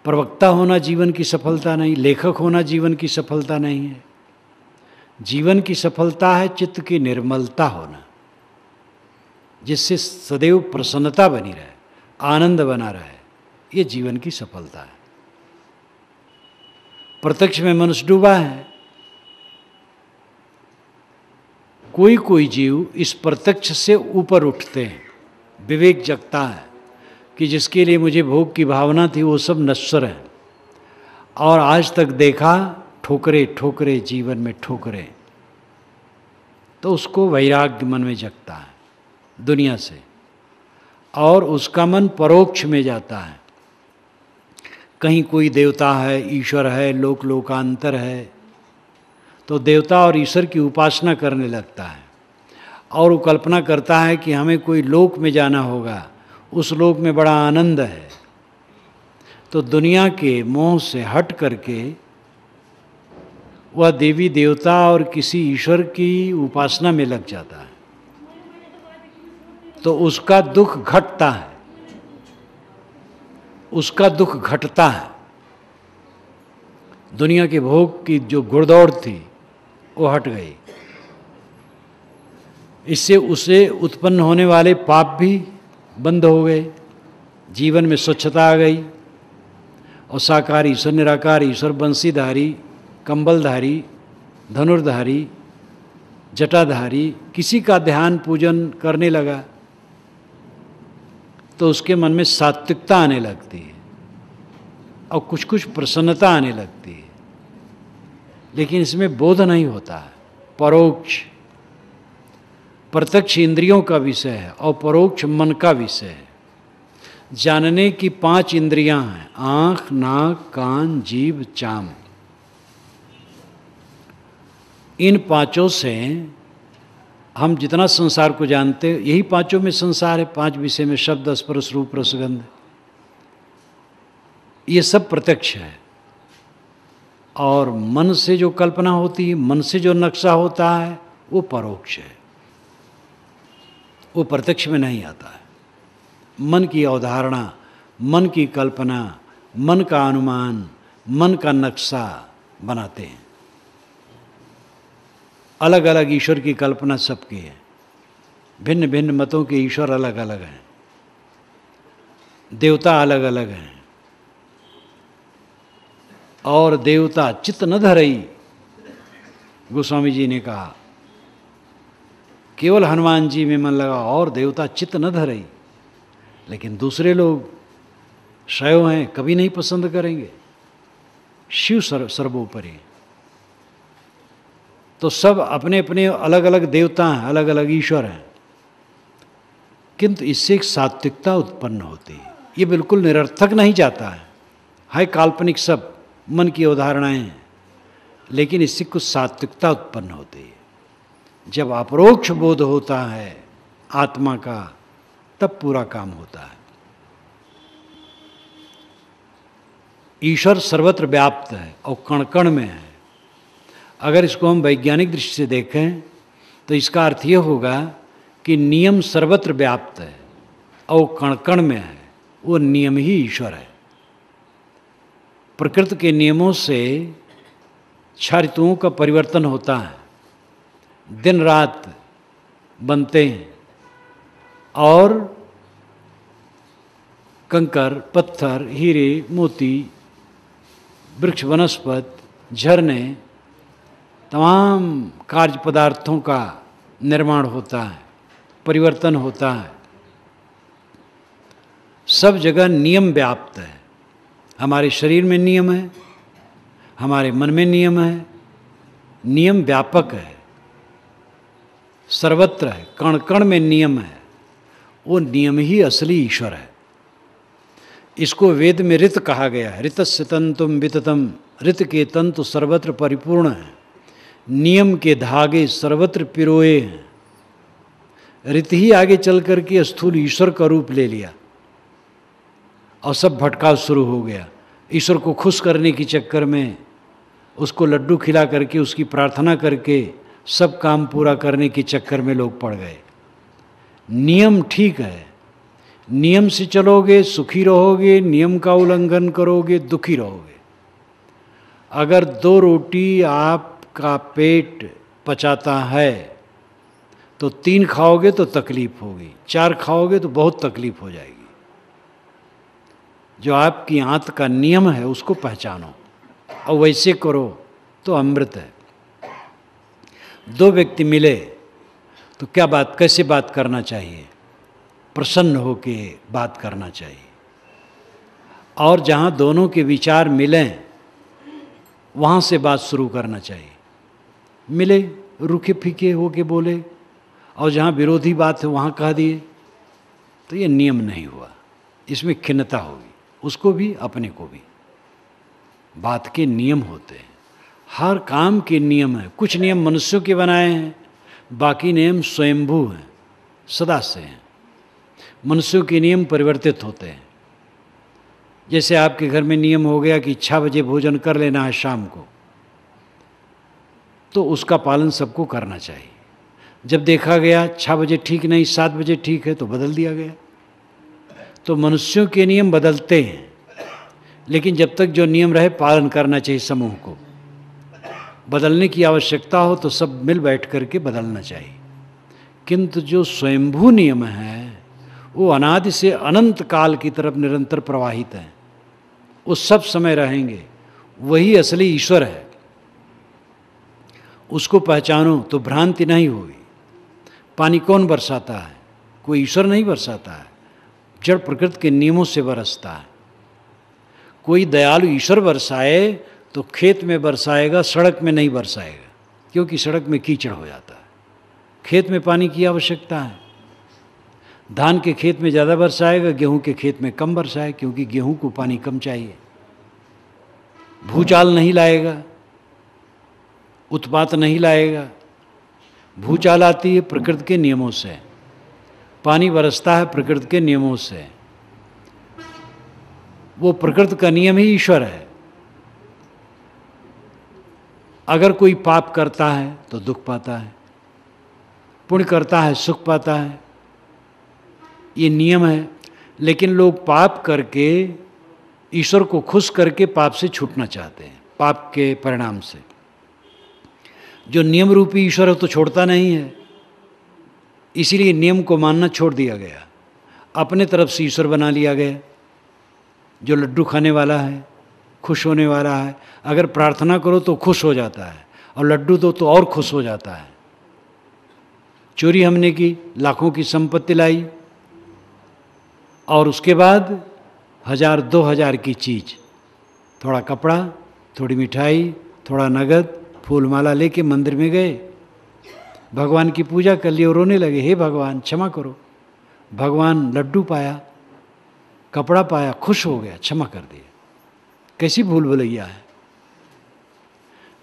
Speaker 1: प्रवक्ता होना जीवन की सफलता नहीं, लेखक होना जीवन की सफलता नहीं है। जीवन की सफलता है चित्त की निर्मलता होना, जिससे सदैव प्रसन्नता बनी रहे, आनंद बना रहे, ये जीवन की सफलता है। प्रत्यक्ष में मनुष्य डूबा है। कोई कोई जीव इस प्रत्यक्ष से ऊपर उठते हैं, विवेक जगता है कि जिसके लिए मुझे भोग की भावना थी वो सब नश्वर है, और आज तक देखा ठोकरे ठोकरे, जीवन में ठोकरे, तो उसको वैराग्य मन में जगता है दुनिया से, और उसका मन परोक्ष में जाता है। कहीं कोई देवता है, ईश्वर है, लोक लोकांतर है, तो देवता और ईश्वर की उपासना करने लगता है, और वो कल्पना करता है कि हमें कोई लोक में जाना होगा, उस लोक में बड़ा आनंद है। तो दुनिया के मोह से हट करके वह देवी देवता और किसी ईश्वर की उपासना में लग जाता है, तो उसका दुख घटता है, उसका दुख घटता है। दुनिया के भोग की जो घुड़दौड़ थी वो हट गई। इससे उसे उत्पन्न होने वाले पाप भी बंद हो गए, जीवन में स्वच्छता आ गई, और साकार ईश्वर, निराकार ईश्वर, बंसीधारी, कंबलधारी, धनुर्धारी, जटाधारी, किसी का ध्यान पूजन करने लगा तो उसके मन में सात्विकता आने लगती है और कुछ कुछ प्रसन्नता आने लगती है, लेकिन इसमें बोध नहीं होता है। परोक्ष प्रत्यक्ष इंद्रियों का विषय है और परोक्ष मन का विषय है। जानने की 5 इंद्रियां हैं, आँख, नाक, कान, जीभ, चाम। इन 5 से हम जितना संसार को जानते हैं, यही 5 में संसार है। 5 विषय में शब्द, स्पर्श, रूप, रसगंध, ये सब प्रत्यक्ष है। और मन से जो कल्पना होती है, मन से जो नक्शा होता है, वो परोक्ष है, वो प्रत्यक्ष में नहीं आता है। मन की अवधारणा, मन की कल्पना, मन का अनुमान, मन का नक्शा बनाते हैं। अलग अलग ईश्वर की कल्पना सबकी है, भिन्न भिन्न मतों के ईश्वर अलग अलग हैं, देवता अलग अलग हैं। और देवता चित्त न धरई, गोस्वामी जी ने कहा, केवल हनुमान जी में मन लगा और देवता चित्त न धरई। लेकिन दूसरे लोग शैव हैं, कभी नहीं पसंद करेंगे, शिव सर्वोपरि। तो सब अपने अपने अलग अलग देवता हैं, अलग अलग ईश्वर हैं, किंतु इससे एक सात्विकता उत्पन्न होती है। ये बिल्कुल निरर्थक नहीं जाता है काल्पनिक सब मन की अवधारणाएं हैं, लेकिन इससे कुछ सात्विकता उत्पन्न होती है। जब अपरोक्ष बोध होता है आत्मा का, तब पूरा काम होता है। ईश्वर सर्वत्र व्याप्त है और कण कण में है। अगर इसको हम वैज्ञानिक दृष्टि से देखें तो इसका अर्थ ये होगा कि नियम सर्वत्र व्याप्त है और कण कण में है, वो नियम ही ईश्वर है। प्रकृति के नियमों से 6 ऋतुओं का परिवर्तन होता है, दिन रात बनते हैं, और कंकर, पत्थर, हीरे, मोती, वृक्ष, वनस्पति, झरने, तमाम कार्य पदार्थों का निर्माण होता है, परिवर्तन होता है। सब जगह नियम व्याप्त है। हमारे शरीर में नियम है, हमारे मन में नियम है, नियम व्यापक है, सर्वत्र है, कण कण में नियम है। वो नियम ही असली ईश्वर है। इसको वेद में ऋत कहा गया है। ऋतस्य तंतुम विततम, ऋत के तंतु सर्वत्र परिपूर्ण है, नियम के धागे सर्वत्र पिरोए हैं। ऋत ही आगे चल करके स्थूल ईश्वर का रूप ले लिया और सब भटकाव शुरू हो गया। ईश्वर को खुश करने के चक्कर में उसको लड्डू खिला करके, उसकी प्रार्थना करके सब काम पूरा करने के चक्कर में लोग पड़ गए। नियम ठीक है, नियम से चलोगे सुखी रहोगे, नियम का उल्लंघन करोगे दुखी रहोगे। अगर 2 रोटी आपका पेट पचाता है तो 3 खाओगे तो तकलीफ होगी, 4 खाओगे तो बहुत तकलीफ हो जाएगी। जो आपकी आंत का नियम है उसको पहचानो और वैसे करो तो अमृत है। 2 व्यक्ति मिले तो क्या बात, कैसे बात करना चाहिए? प्रसन्न होके बात करना चाहिए। और जहाँ दोनों के विचार मिलें वहाँ से बात शुरू करना चाहिए। मिले रूखे फीके होके बोले और जहाँ विरोधी बात है वहाँ कह दिए तो ये नियम नहीं हुआ, इसमें खिन्नता होगी, उसको भी अपने को भी। बात के नियम होते हैं, हर काम के नियम हैं। कुछ नियम मनुष्यों के बनाए हैं, बाकी नियम स्वयंभू हैं, सदा से हैं। मनुष्यों के नियम परिवर्तित होते हैं। जैसे आपके घर में नियम हो गया कि 6 बजे भोजन कर लेना है शाम को, तो उसका पालन सबको करना चाहिए। जब देखा गया 6 बजे ठीक नहीं, 7 बजे ठीक है, तो बदल दिया गया। तो मनुष्यों के नियम बदलते हैं, लेकिन जब तक जो नियम रहे पालन करना चाहिए। समूह को बदलने की आवश्यकता हो तो सब मिल बैठ करके बदलना चाहिए। किंतु जो स्वयंभू नियम है वो अनादि से अनंत काल की तरफ निरंतर प्रवाहित हैं, वो सब समय रहेंगे। वही असली ईश्वर है, उसको पहचानो तो भ्रांति नहीं होगी। पानी कौन बरसाता है? कोई ईश्वर नहीं बरसाता है, जड़ प्रकृति के नियमों से बरसता है। कोई दयालु ईश्वर बरसाए तो खेत में बरसाएगा, सड़क में नहीं बरसाएगा, क्योंकि सड़क में कीचड़ हो जाता है। खेत में पानी की आवश्यकता है। धान के खेत में ज़्यादा वर्षा आएगा, गेहूं के खेत में कम वर्षा है, क्योंकि गेहूं को पानी कम चाहिए। भूचाल नहीं लाएगा, उत्पात नहीं लाएगा। भूचाल आती है प्रकृति के नियमों से, पानी बरसता है प्रकृति के नियमों से। वो प्रकृति का नियम ही ईश्वर है। अगर कोई पाप करता है तो दुख पाता है, पुण्य करता है सुख पाता है, ये नियम है। लेकिन लोग पाप करके ईश्वर को खुश करके पाप से छूटना चाहते हैं, पाप के परिणाम से। जो नियम रूपी ईश्वर है तो छोड़ता नहीं है, इसीलिए नियम को मानना छोड़ दिया गया, अपने तरफ से ईश्वर बना लिया गया। जो लड्डू खाने वाला है, खुश होने वाला है, अगर प्रार्थना करो तो खुश हो जाता है, और लड्डू दो तो और खुश हो जाता है। चोरी हमने की, लाखों की संपत्ति लाई, और उसके बाद 1000-2000 की चीज़, थोड़ा कपड़ा, थोड़ी मिठाई, थोड़ा नगद, फूलमाला लेके मंदिर में गए, भगवान की पूजा कर ली और रोने लगे, हे भगवान क्षमा करो। भगवान लड्डू पाया, कपड़ा पाया, खुश हो गया, क्षमा कर दिया। कैसी भूल भुलैया है।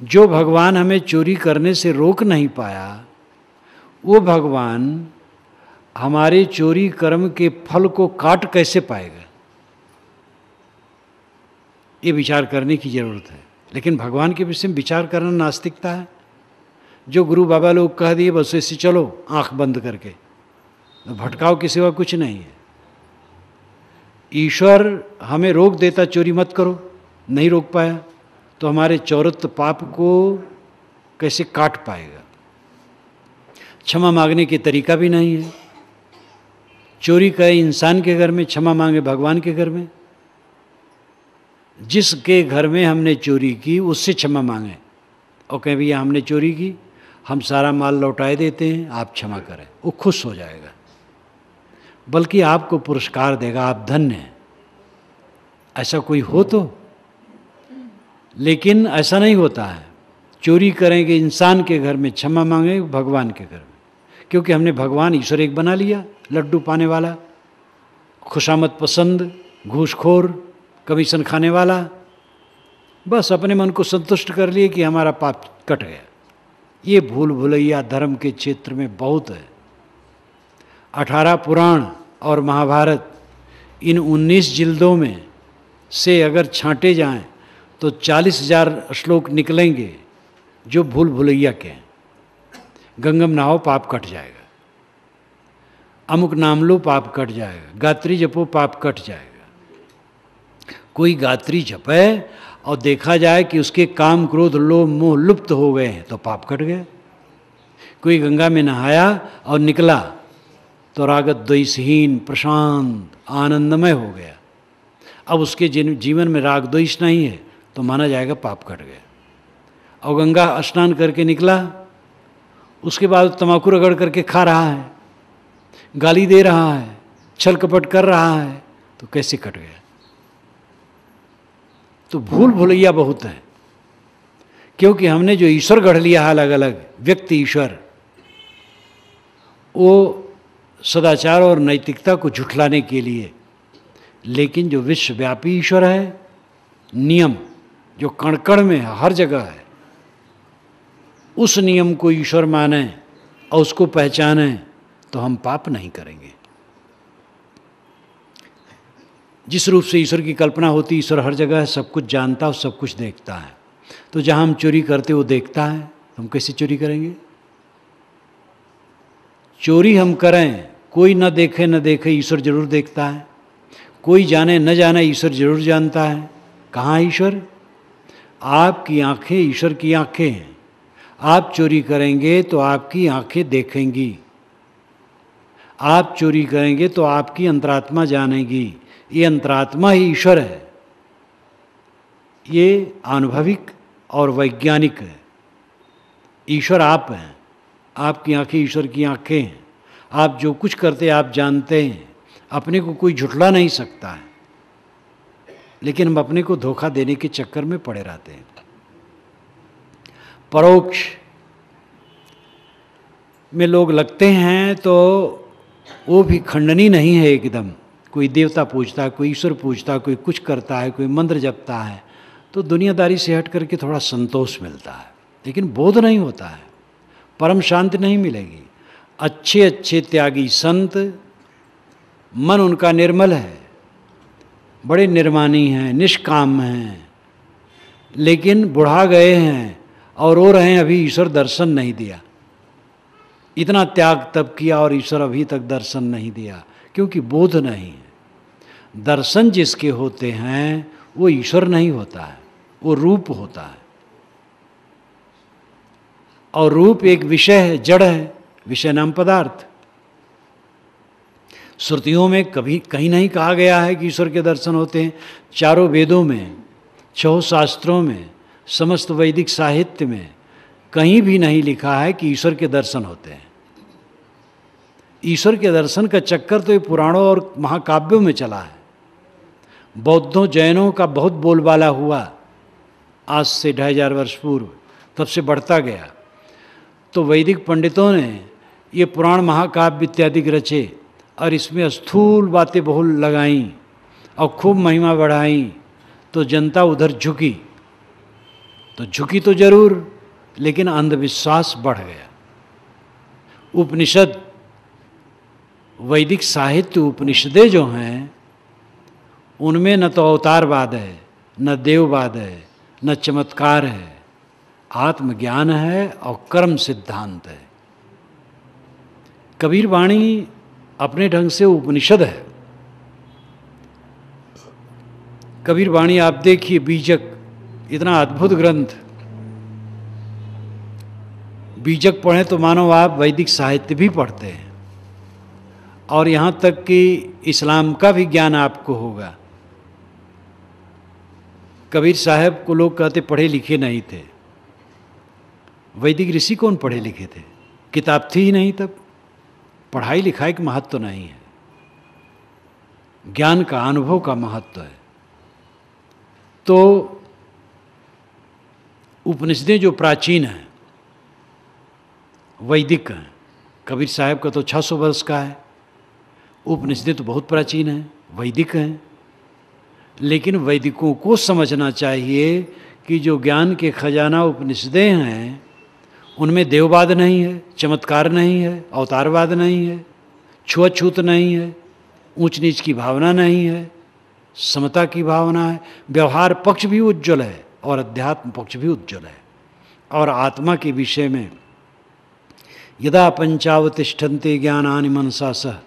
Speaker 1: जो भगवान हमें चोरी करने से रोक नहीं पाया, वो भगवान हमारे चोरी कर्म के फल को काट कैसे पाएगा, ये विचार करने की जरूरत है। लेकिन भगवान के विषय में विचार करना नास्तिकता है। जो गुरु बाबा लोग कह दिए बस ऐसे चलो आंख बंद करके, तो भटकाव के सिवा कुछ नहीं है। ईश्वर हमें रोक देता चोरी मत करो, नहीं रोक पाया तो हमारे चौरत्व पाप को कैसे काट पाएगा। क्षमा मांगने की तरीका भी नहीं है। चोरी करे इंसान के घर में, क्षमा मांगे भगवान के घर में। जिसके घर में हमने चोरी की उससे क्षमा मांगे और कहें भैया हमने चोरी की, हम सारा माल लौटाए देते हैं, आप क्षमा करें, वो खुश हो जाएगा, बल्कि आपको पुरस्कार देगा, आप धन्य हैं। ऐसा कोई हो तो, लेकिन ऐसा नहीं होता है। चोरी करेंगे इंसान के घर में, क्षमा मांगे भगवान के घर में, क्योंकि हमने भगवान ईश्वर एक बना लिया, लड्डू पाने वाला, खुशामद पसंद, घूसखोर, कमीशन खाने वाला। बस अपने मन को संतुष्ट कर लिए कि हमारा पाप कट गया। ये भूल भुलैया धर्म के क्षेत्र में बहुत है। 18 पुराण और महाभारत, इन 19 जिल्दों में से अगर छांटे जाएं तो 40,000 श्लोक निकलेंगे जो भूल भुलैया के हैं। गंगम नहाओ पाप कट जाएगा, अमुक नाम लो पाप कट जाएगा, गायत्री जपो पाप कट जाएगा। कोई गायत्री जपे और देखा जाए कि उसके काम क्रोध लोभ मोह लुप्त हो गए हैं तो पाप कट गए। कोई गंगा में नहाया और निकला तो रागत द्वेषहीन, प्रशांत, आनंदमय हो गया। अब उसके जीवन में राग द्वेष नहीं है तो माना जाएगा पाप कट गया। और गंगा स्नान करके निकला, उसके बाद तम्बाकू रगड़ करके खा रहा है, गाली दे रहा है, छल कपट कर रहा है, तो कैसे कट गया। तो भूल भुलैया बहुत है, क्योंकि हमने जो ईश्वर गढ़ लिया है अलग अलग व्यक्ति ईश्वर, वो सदाचार और नैतिकता को झुठलाने के लिए। लेकिन जो विश्वव्यापी ईश्वर है, नियम जो कण कण में है, हर जगह है, उस नियम को ईश्वर माने और उसको पहचाने तो हम पाप नहीं करेंगे। जिस रूप से ईश्वर की कल्पना होती, ईश्वर हर जगह है, सब कुछ जानता है, सब कुछ देखता है। तो जहाँ हम चोरी करते वो देखता है, तो हम कैसे चोरी करेंगे। चोरी हम करें, कोई न देखे न देखे ईश्वर जरूर देखता है, कोई जाने न जाने ईश्वर जरूर जानता है। कहाँ है ईश्वर? आपकी आंखें ईश्वर की आंखें हैं। आप चोरी करेंगे तो आपकी आंखें देखेंगी, आप चोरी करेंगे तो आपकी अंतरात्मा जानेगी। ये अंतरात्मा ही ईश्वर है। ये अनुभविक और वैज्ञानिक है। ईश्वर आप हैं, आपकी आंखें ईश्वर की आंखें हैं। आप जो कुछ करते आप जानते हैं, अपने को कोई झुठला नहीं सकता है। लेकिन हम अपने को धोखा देने के चक्कर में पड़े रहते हैं। परोक्ष में लोग लगते हैं तो वो भी खंडनी नहीं है एकदम। कोई देवता पूजता है, कोई ईश्वर पूजता है, कोई कुछ करता है, कोई मंत्र जपता है, तो दुनियादारी से हट करके थोड़ा संतोष मिलता है, लेकिन बोध नहीं होता है, परम शांति नहीं मिलेगी। अच्छे अच्छे त्यागी संत, मन उनका निर्मल है, बड़े निर्मानी हैं, निष्काम हैं, लेकिन बुढ़ा गए हैं और रो रहे हैं अभी ईश्वर दर्शन नहीं दिया। इतना त्याग तब किया और ईश्वर अभी तक दर्शन नहीं दिया, क्योंकि बोध नहीं है। दर्शन जिसके होते हैं वो ईश्वर नहीं होता है, वो रूप होता है। और रूप एक विषय है, जड़ है, विषय नाम पदार्थ। श्रुतियों में कभी कहीं नहीं कहा गया है कि ईश्वर के दर्शन होते हैं। चारों वेदों में, 6 शास्त्रों में, समस्त वैदिक साहित्य में कहीं भी नहीं लिखा है कि ईश्वर के दर्शन होते हैं। ईश्वर के दर्शन का चक्कर तो ये पुराणों और महाकाव्यों में चला है। बौद्धों जैनों का बहुत बोलबाला हुआ आज से 2500 वर्ष पूर्व, तब से बढ़ता गया। तो वैदिक पंडितों ने ये पुराण महाकाव्य इत्यादि रचे और इसमें स्थूल बातें बहुत लगाईं और खूब महिमा बढ़ाई, तो जनता उधर झुकी। तो झुकी तो जरूर, लेकिन अंधविश्वास बढ़ गया। उपनिषद, वैदिक साहित्य उपनिषदें जो हैं, उनमें न तो अवतारवाद है, न देववाद है, न चमत्कार है, आत्मज्ञान है और कर्म सिद्धांत है। कबीर वाणी अपने ढंग से उपनिषद है। कबीर वाणी आप देखिए, बीजक, इतना अद्भुत ग्रंथ। बीजक पढ़ें तो मानो आप वैदिक साहित्य भी पढ़ते हैं, और यहाँ तक कि इस्लाम का भी ज्ञान आपको होगा। कबीर साहब को लोग कहते पढ़े लिखे नहीं थे। वैदिक ऋषि कौन पढ़े लिखे थे? किताब थी ही नहीं तब। पढ़ाई लिखाई का महत्व नहीं है, ज्ञान का, अनुभव का महत्व है। तो उपनिषदें जो प्राचीन हैं, वैदिक हैं। कबीर साहब का तो 600 वर्ष का है। उपनिषदें तो बहुत प्राचीन हैं, वैदिक हैं। लेकिन वैदिकों को समझना चाहिए कि जो ज्ञान के खजाना उपनिषदें हैं, उनमें देववाद नहीं है, चमत्कार नहीं है, अवतारवाद नहीं है, छुआछूत नहीं है, ऊंच नीच की भावना नहीं है, समता की भावना है। व्यवहार पक्ष भी उज्ज्वल है और अध्यात्म पक्ष भी उज्ज्वल है। और आत्मा के विषय में यदा पंचावतिष्ठन्ते ज्ञानानि मनसा सह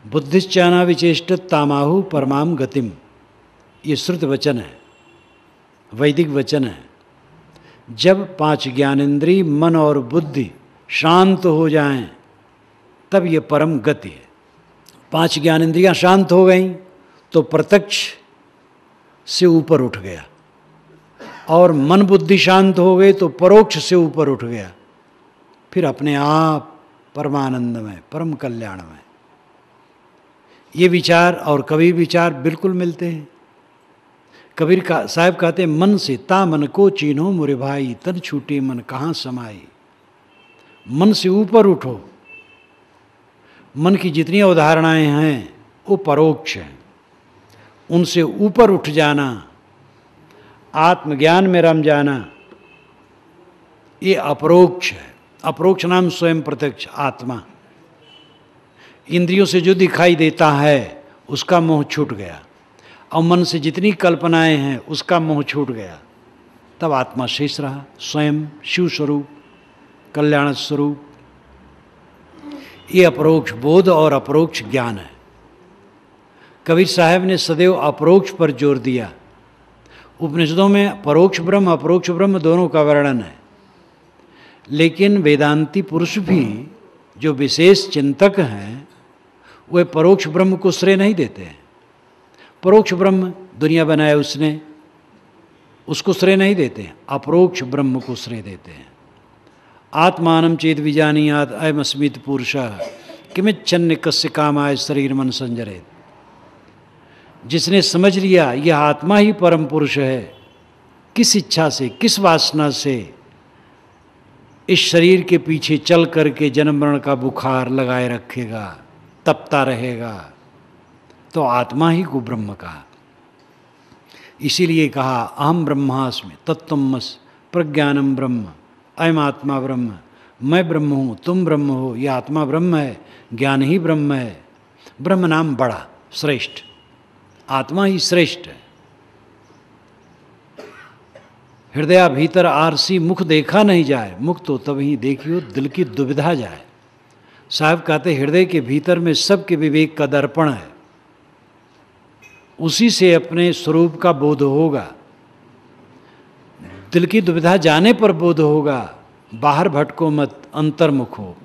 Speaker 1: बुद्धिश्चाना विचेष्टत तामाहु परमाम गतिम। ये श्रुत वचन है, वैदिक वचन है। जब 5 ज्ञानेंद्रिय मन और बुद्धि शांत हो जाएं, तब ये परम गति है। 5 ज्ञानेंद्रियां शांत हो गईं तो प्रत्यक्ष से ऊपर उठ गया, और मन बुद्धि शांत हो गई तो परोक्ष से ऊपर उठ गया, फिर अपने आप परमानंद में, परम कल्याण में। ये विचार और कबीर विचार बिल्कुल मिलते हैं। कबीर का साहब कहते हैं, मन से ता मन को चीन्हो मुरे भाई, तन छूटे मन कहाँ समाई। मन से ऊपर उठो। मन की जितनी अवधारणाएं हैं वो परोक्ष हैं, उनसे ऊपर उठ जाना, आत्मज्ञान में रम जाना, ये अपरोक्ष है। अपरोक्ष नाम स्वयं प्रत्यक्ष आत्मा। इंद्रियों से जो दिखाई देता है उसका मोह छूट गया, और मन से जितनी कल्पनाएं हैं उसका मोह छूट गया, तब आत्मा शेष रहा, स्वयं शिव स्वरूप, कल्याण स्वरूप। ये अपरोक्ष बोध और अपरोक्ष ज्ञान है। कबीर साहब ने सदैव अपरोक्ष पर जोर दिया। उपनिषदों में परोक्ष ब्रह्म अपरोक्ष ब्रह्म दोनों का वर्णन है, लेकिन वेदांती पुरुष भी जो विशेष चिंतक हैं वे परोक्ष ब्रह्म को श्रेय नहीं देते हैं। परोक्ष ब्रह्म दुनिया बनाया उसने, उसको श्रेय नहीं देते हैं, अपरोक्ष ब्रह्म को श्रेय देते हैं। आत्मानं चेद विजानीयात् अयमस्मित् पुरुषः किमिच्छन्य कस्य कामाय शरीर मन संजरेत। जिसने समझ लिया यह आत्मा ही परम पुरुष है, किस इच्छा से, किस वासना से इस शरीर के पीछे चल करके जन्म मरण का बुखार लगाए रखेगा, तपता रहेगा, तो आत्मा ही को ब्रह्म कहा। इसीलिए कहा अहम ब्रह्मास्मि तत्त्वमसि प्रज्ञानम ब्रह्म, अयम आत्मा ब्रह्म, मैं ब्रह्म हूँ, तुम ब्रह्म हो, ये आत्मा ब्रह्म है, ज्ञान ही ब्रह्म है। ब्रह्म नाम बड़ा श्रेष्ठ, आत्मा ही श्रेष्ठ है। हृदय भीतर आरसी मुख देखा नहीं जाए, मुख तो तभी देखियो दिल की दुविधा जाए। साहब कहते हृदय के भीतर में सबके विवेक का दर्पण है, उसी से अपने स्वरूप का बोध होगा। दिल की दुविधा जाने पर बोध होगा। बाहर भटको मत अंतर्मुख हो,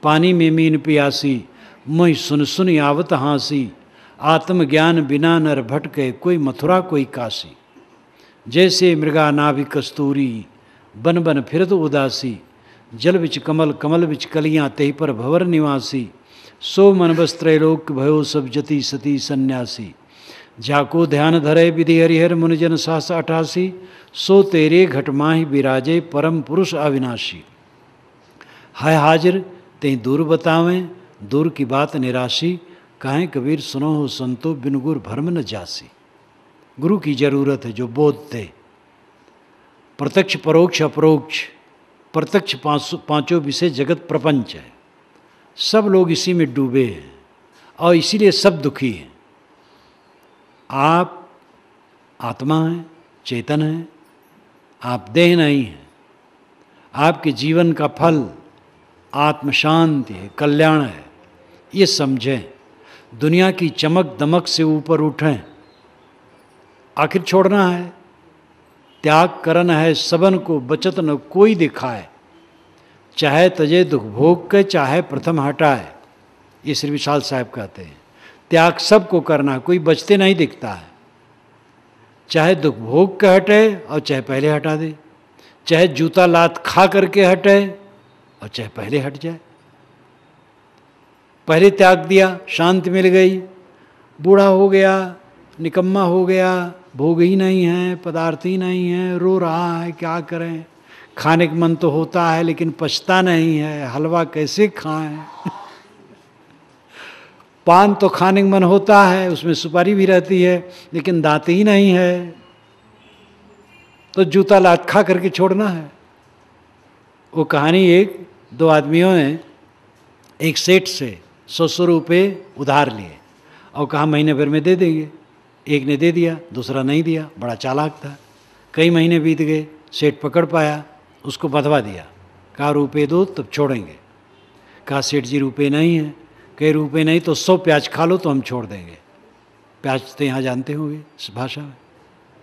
Speaker 1: पानी में मीन पियासी, मोहि सुन सुन आवत हाँसी, आत्मज्ञान बिना नर भटके, कोई मथुरा कोई काशी। जैसे मृगा नाभि कस्तूरी, बन बन फिरत उदासी, जल बिच कमल कमल बिच कलियाँ, तेहि पर भंवर निवासी, सो मन बस त्रैलोक भयो सब जति सती सन्यासी। जाको ध्यान धरे विधि हरिहर मुनिजन सास 88, सो तेरे घट माहि विराजे परम पुरुष अविनाशी। है हाजिर ते दूर बतावें, दूर की बात निराशी, कहें कबीर सुनो हो संतो, बिन गुर भरम न जासी। गुरु की जरूरत है जो बोध दे। प्रत्यक्ष परोक्ष अपरोक्ष, प्रत्यक्ष पांचों विषय जगत प्रपंच है, सब लोग इसी में डूबे हैं और इसीलिए सब दुखी हैं। आप आत्मा हैं, चेतन हैं, आप देह नहीं हैं। आपके जीवन का फल आत्म शांति है, कल्याण है, ये समझें। दुनिया की चमक दमक से ऊपर उठें, आखिर छोड़ना है, त्याग करना है सबन को, बचत न कोई दिखाए, चाहे तजे दुख भोग के, चाहे प्रथम हटाए। ये श्री विशाल साहब कहते हैं त्याग सबको करना, कोई बचते नहीं दिखता है। चाहे दुख भोग के हटे और चाहे पहले हटा दे, चाहे जूता लात खा करके हटे और चाहे पहले हट जाए। पहले त्याग दिया, शांति मिल गई, बूढ़ा हो गया, निकम्मा हो गया, भोग ही नहीं है, पदार्थ ही नहीं है, रो रहा है, क्या करें। खाने का मन तो होता है लेकिन पचता नहीं है, हलवा कैसे खाएं। पान तो खाने का मन होता है, उसमें सुपारी भी रहती है लेकिन दांत ही नहीं है, तो जूता लात खा करके छोड़ना है। वो कहानी एक दो आदमियों ने एक सेठ से 100 रुपये उधार लिए और कहा महीने भर में दे देंगे। एक ने दे दिया, दूसरा नहीं दिया, बड़ा चालाक था। कई महीने बीत गए, सेठ पकड़ पाया, उसको बंधवा दिया, कहा रुपये दो तब छोड़ेंगे। कहा सेठ जी रुपये नहीं है। कहे रुपये नहीं तो 100 प्याज खा लो तो हम छोड़ देंगे। प्याज तो यहाँ जानते होंगे इस भाषा में,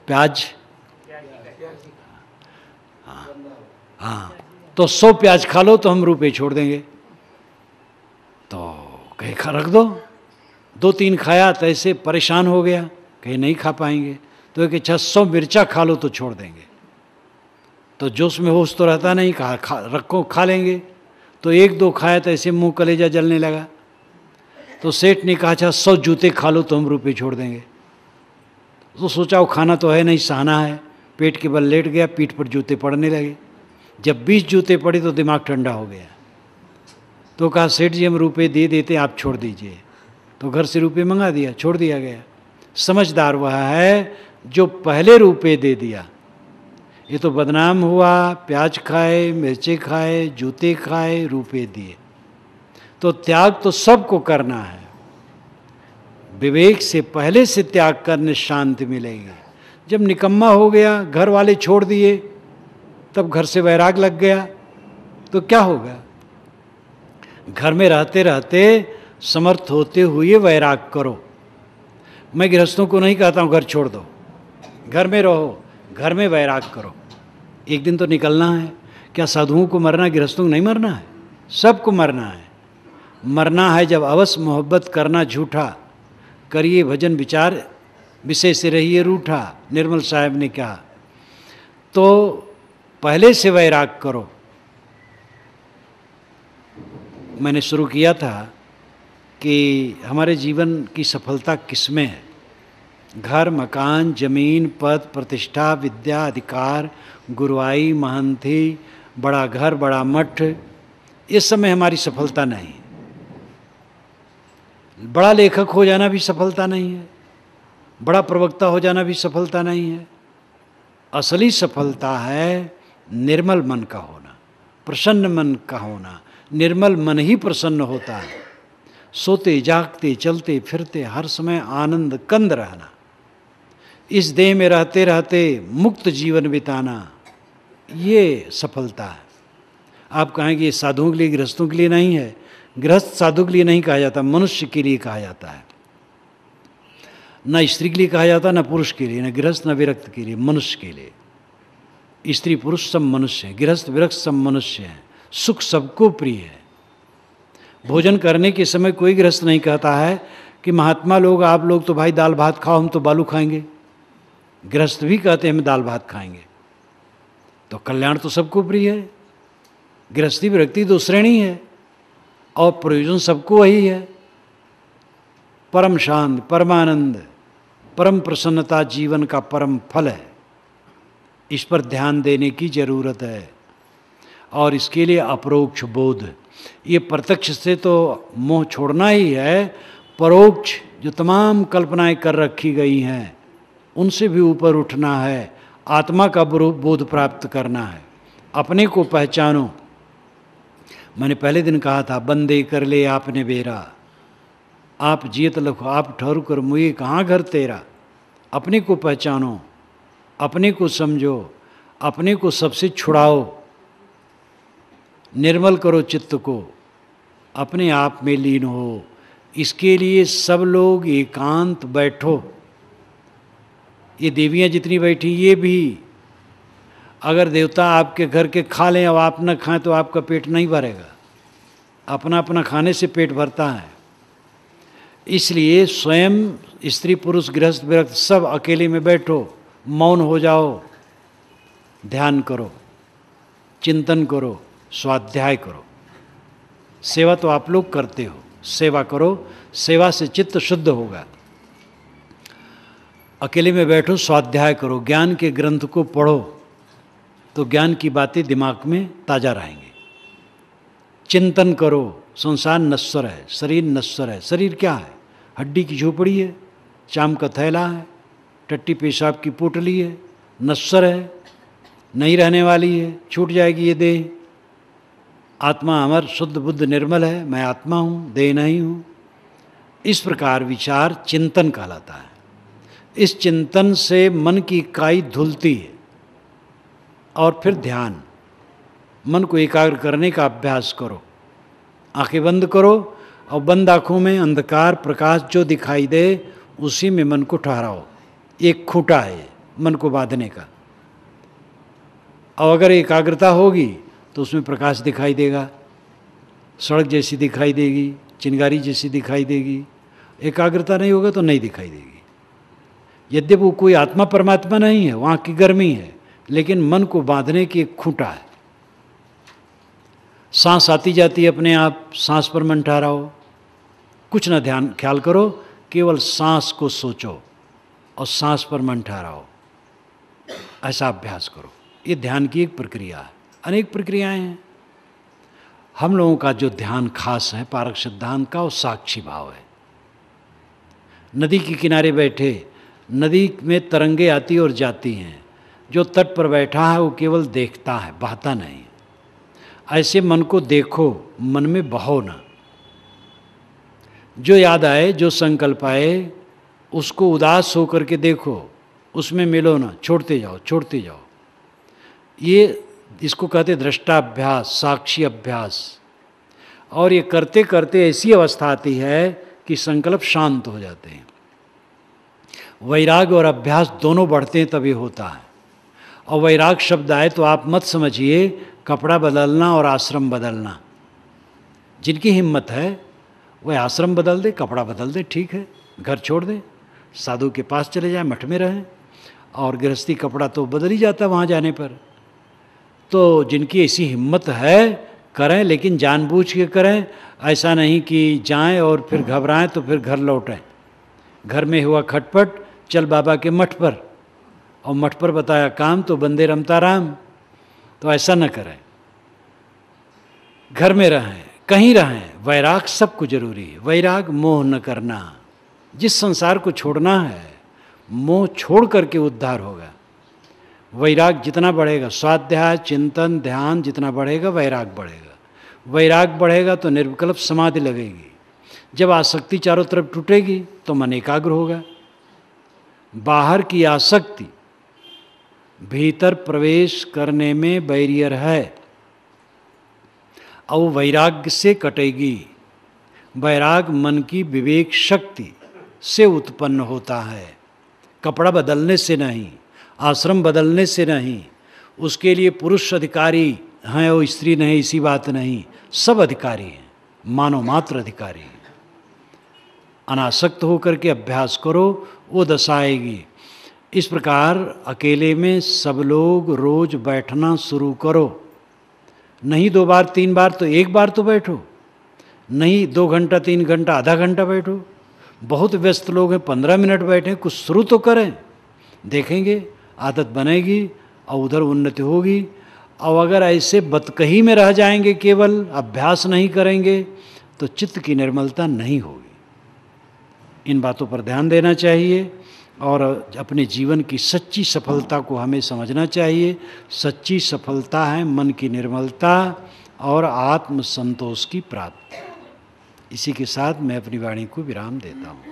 Speaker 1: प्याज, हाँ, तो 100 प्याज खा लो तो हम रुपये छोड़ देंगे। तो कहे खा रख दो। 2-3 खाया तो ऐसे परेशान हो गया, कहीं नहीं खा पाएंगे। तो एक 600 मिर्चा खा लो तो छोड़ देंगे। तो जोश में होश तो रहता नहीं, कहा रखो खा लेंगे। तो 1-2 खाया तो ऐसे मुंह कलेजा जलने लगा। तो सेठ ने कहा 100 जूते खा लो तो हम रुपये छोड़ देंगे। तो सोचा वो खाना तो है नहीं, सहना है। पेट के बल लेट गया, पीठ पर जूते पड़ने लगे। जब 20 जूते पड़े तो दिमाग ठंडा हो गया। तो कहा सेठ जी हम रुपये दे देते, आप छोड़ दीजिए। तो घर से रुपये मंगा दिया, छोड़ दिया गया। समझदार वह है जो पहले रुपये दे दिया। ये तो बदनाम हुआ, प्याज खाए, मिर्चे खाए, जूते खाए, रुपये दिए। तो त्याग तो सबको करना है। विवेक से पहले से त्याग करने शांति मिलेगी। जब निकम्मा हो गया, घर वाले छोड़ दिए, तब घर से वैराग लग गया तो क्या होगा। घर में रहते रहते समर्थ होते हुए वैराग करो। मैं गृहस्थों को नहीं कहता हूँ घर छोड़ दो, घर में रहो, घर में वैराग करो। एक दिन तो निकलना है। क्या साधुओं को मरना, गृहस्थों को नहीं मरना है? सबको मरना है। मरना है जब अवश्य मोहब्बत करना झूठा, करिए भजन विचार विषय से रहिए रूठा, निर्मल साहब ने कहा। तो पहले से वैराग करो। मैंने शुरू किया था कि हमारे जीवन की सफलता किसमें है। घर, मकान, जमीन, पद, प्रतिष्ठा, विद्या, अधिकार, गुरुआई, महंती, बड़ा घर, बड़ा मठ, इस समय हमारी सफलता नहीं। बड़ा लेखक हो जाना भी सफलता नहीं है, बड़ा प्रवक्ता हो जाना भी सफलता नहीं है। असली सफलता है निर्मल मन का होना, प्रसन्न मन का होना। निर्मल मन ही प्रसन्न होता है। सोते जागते चलते फिरते हर समय आनंद कंद रहना, इस देह में रहते रहते मुक्त जीवन बिताना, ये सफलता है। आप कहेंगे ये साधुओं के लिए, गृहस्थों के लिए नहीं है। गृहस्थ साधु के लिए नहीं कहा जाता, मनुष्य के लिए कहा जाता है। न स्त्री के लिए कहा जाता, न पुरुष के लिए, न गृहस्थ न विरक्त के लिए, मनुष्य के लिए। स्त्री पुरुष सब मनुष्य हैं, गृहस्थ विरक्त सब मनुष्य हैं। सुख सबको प्रिय है। भोजन करने के समय कोई गृहस्थ नहीं कहता है कि महात्मा लोग, आप लोग तो भाई दाल भात खाओ, हम तो बालू खाएंगे। गृहस्थ भी कहते हैं हम दाल भात खाएंगे। तो कल्याण तो सबको प्रिय है। गृहस्थी विरक्ति दो श्रेणी है और प्रयोजन सबको वही है। परम शांत, परमानंद, परम प्रसन्नता जीवन का परम फल है। इस पर ध्यान देने की जरूरत है और इसके लिए अपरोक्ष बोध, ये प्रत्यक्ष से तो मोह छोड़ना ही है, परोक्ष जो तमाम कल्पनाएं कर रखी गई हैं उनसे भी ऊपर उठना है, आत्मा का बोध प्राप्त करना है। अपने को पहचानो। मैंने पहले दिन कहा था, बंदे कर ले आपने बेरा, आप जियत लखो आप ठहरू कर मुझे कहाँ घर तेरा। अपने को पहचानो, अपने को समझो, अपने को सबसे छुड़ाओ, निर्मल करो चित्त को, अपने आप में लीन हो। इसके लिए सब लोग एकांत बैठो। ये देवियाँ जितनी बैठी, ये भी अगर देवता आपके घर के खा लें और आप न खाएं तो आपका पेट नहीं भरेगा। अपना अपना खाने से पेट भरता है। इसलिए स्वयं स्त्री पुरुष गृहस्थ विरक्त सब अकेले में बैठो, मौन हो जाओ, ध्यान करो, चिंतन करो, स्वाध्याय करो। सेवा तो आप लोग करते हो, सेवा करो, सेवा से चित्त शुद्ध होगा। अकेले में बैठो, स्वाध्याय करो, ज्ञान के ग्रंथ को पढ़ो तो ज्ञान की बातें दिमाग में ताज़ा रहेंगे। चिंतन करो, संसार नश्वर है, शरीर नश्वर है। शरीर क्या है? हड्डी की झोपड़ी है, चाम का थैला है, टट्टी पेशाब की पोटली है, नश्वर है, नहीं रहने वाली है, छूट जाएगी ये देह। आत्मा अमर शुद्ध बुद्ध निर्मल है, मैं आत्मा हूँ, देह नहीं हूँ। इस प्रकार विचार चिंतन कहलाता है। इस चिंतन से मन की इकाई धुलती है और फिर ध्यान, मन को एकाग्र करने का अभ्यास करो। आंखें बंद करो और बंद आँखों में अंधकार प्रकाश जो दिखाई दे उसी में मन को ठहराओ। एक खूंटा है मन को बांधने का। और अगर एकाग्रता होगी तो उसमें प्रकाश दिखाई देगा, सड़क जैसी दिखाई देगी, चिंगारी जैसी दिखाई देगी। एकाग्रता नहीं होगा तो नहीं दिखाई देगी। यद्यपि वो कोई आत्मा परमात्मा नहीं है, वहाँ की गर्मी है, लेकिन मन को बांधने की एक खूंटा है। सांस आती जाती है अपने आप, सांस पर मन ठहराओ, कुछ ना ध्यान ख्याल करो, केवल सांस को सोचो और सांस पर मन ठहराओ। ऐसा अभ्यास करो। ये ध्यान की एक प्रक्रिया है। अनेक प्रक्रियाएं हैं। हम लोगों का जो ध्यान खास है पारक सिद्धांत का, वो साक्षी भाव है। नदी के किनारे बैठे, नदी में तरंगे आती और जाती हैं। जो तट पर बैठा है वो केवल देखता है, बहता नहीं। ऐसे मन को देखो, मन में बहो ना। जो याद आए, जो संकल्प आए, उसको उदास होकर के देखो, उसमें मिलो ना, छोड़ते जाओ, छोड़ते जाओ। ये इसको कहते दृष्टाभ्यास, साक्षी अभ्यास। और ये करते करते ऐसी अवस्था आती है कि संकल्प शांत हो जाते हैं। वैराग और अभ्यास दोनों बढ़ते हैं तभी होता है। और वैराग शब्द आए तो आप मत समझिए कपड़ा बदलना और आश्रम बदलना। जिनकी हिम्मत है वह आश्रम बदल दे, कपड़ा बदल दे, ठीक है, घर छोड़ दे, साधु के पास चले जाए, मठ में रहें। और गृहस्थी कपड़ा तो बदल ही जाता वहाँ जाने पर। तो जिनकी ऐसी हिम्मत है करें, लेकिन जानबूझ के करें। ऐसा नहीं कि जाएं और फिर घबराएं तो फिर घर लौटें। घर में हुआ खटपट, चल बाबा के मठ पर, और मठ पर बताया काम तो बंदे रमता राम। तो ऐसा न करें। घर में रहें, कहीं रहें, वैराग सबको जरूरी है। वैराग मोह न करना, जिस संसार को छोड़ना है मोह छोड़ करके उद्धार होगा। वैराग जितना बढ़ेगा, स्वाध्याय चिंतन ध्यान जितना बढ़ेगा वैराग बढ़ेगा। वैराग बढ़ेगा तो निर्विकल्प समाधि लगेगी। जब आसक्ति चारों तरफ टूटेगी तो मन एकाग्र होगा। बाहर की आसक्ति भीतर प्रवेश करने में बैरियर है, और वैराग्य से कटेगी। वैराग मन की विवेक शक्ति से उत्पन्न होता है, कपड़ा बदलने से नहीं, आश्रम बदलने से नहीं। उसके लिए पुरुष अधिकारी हैं और स्त्री नहीं, इसी बात नहीं, सब अधिकारी हैं, मानव मात्र अधिकारी हैं। अनासक्त होकर के अभ्यास करो, वो दशा आएगी। इस प्रकार अकेले में सब लोग रोज बैठना शुरू करो। नहीं 2 बार 3 बार तो 1 बार तो बैठो, नहीं 2 घंटा 3 घंटा आधा घंटा बैठो। बहुत व्यस्त लोग हैं, 15 मिनट बैठें, कुछ शुरू तो करें, देखेंगे आदत बनेगी और उधर उन्नति होगी। और अगर ऐसे बतकही में रह जाएंगे, केवल अभ्यास नहीं करेंगे, तो चित्त की निर्मलता नहीं होगी। इन बातों पर ध्यान देना चाहिए और अपने जीवन की सच्ची सफलता को हमें समझना चाहिए। सच्ची सफलता है मन की निर्मलता और आत्म संतोष की प्राप्ति। इसी के साथ मैं अपनी वाणी को विराम देता हूँ।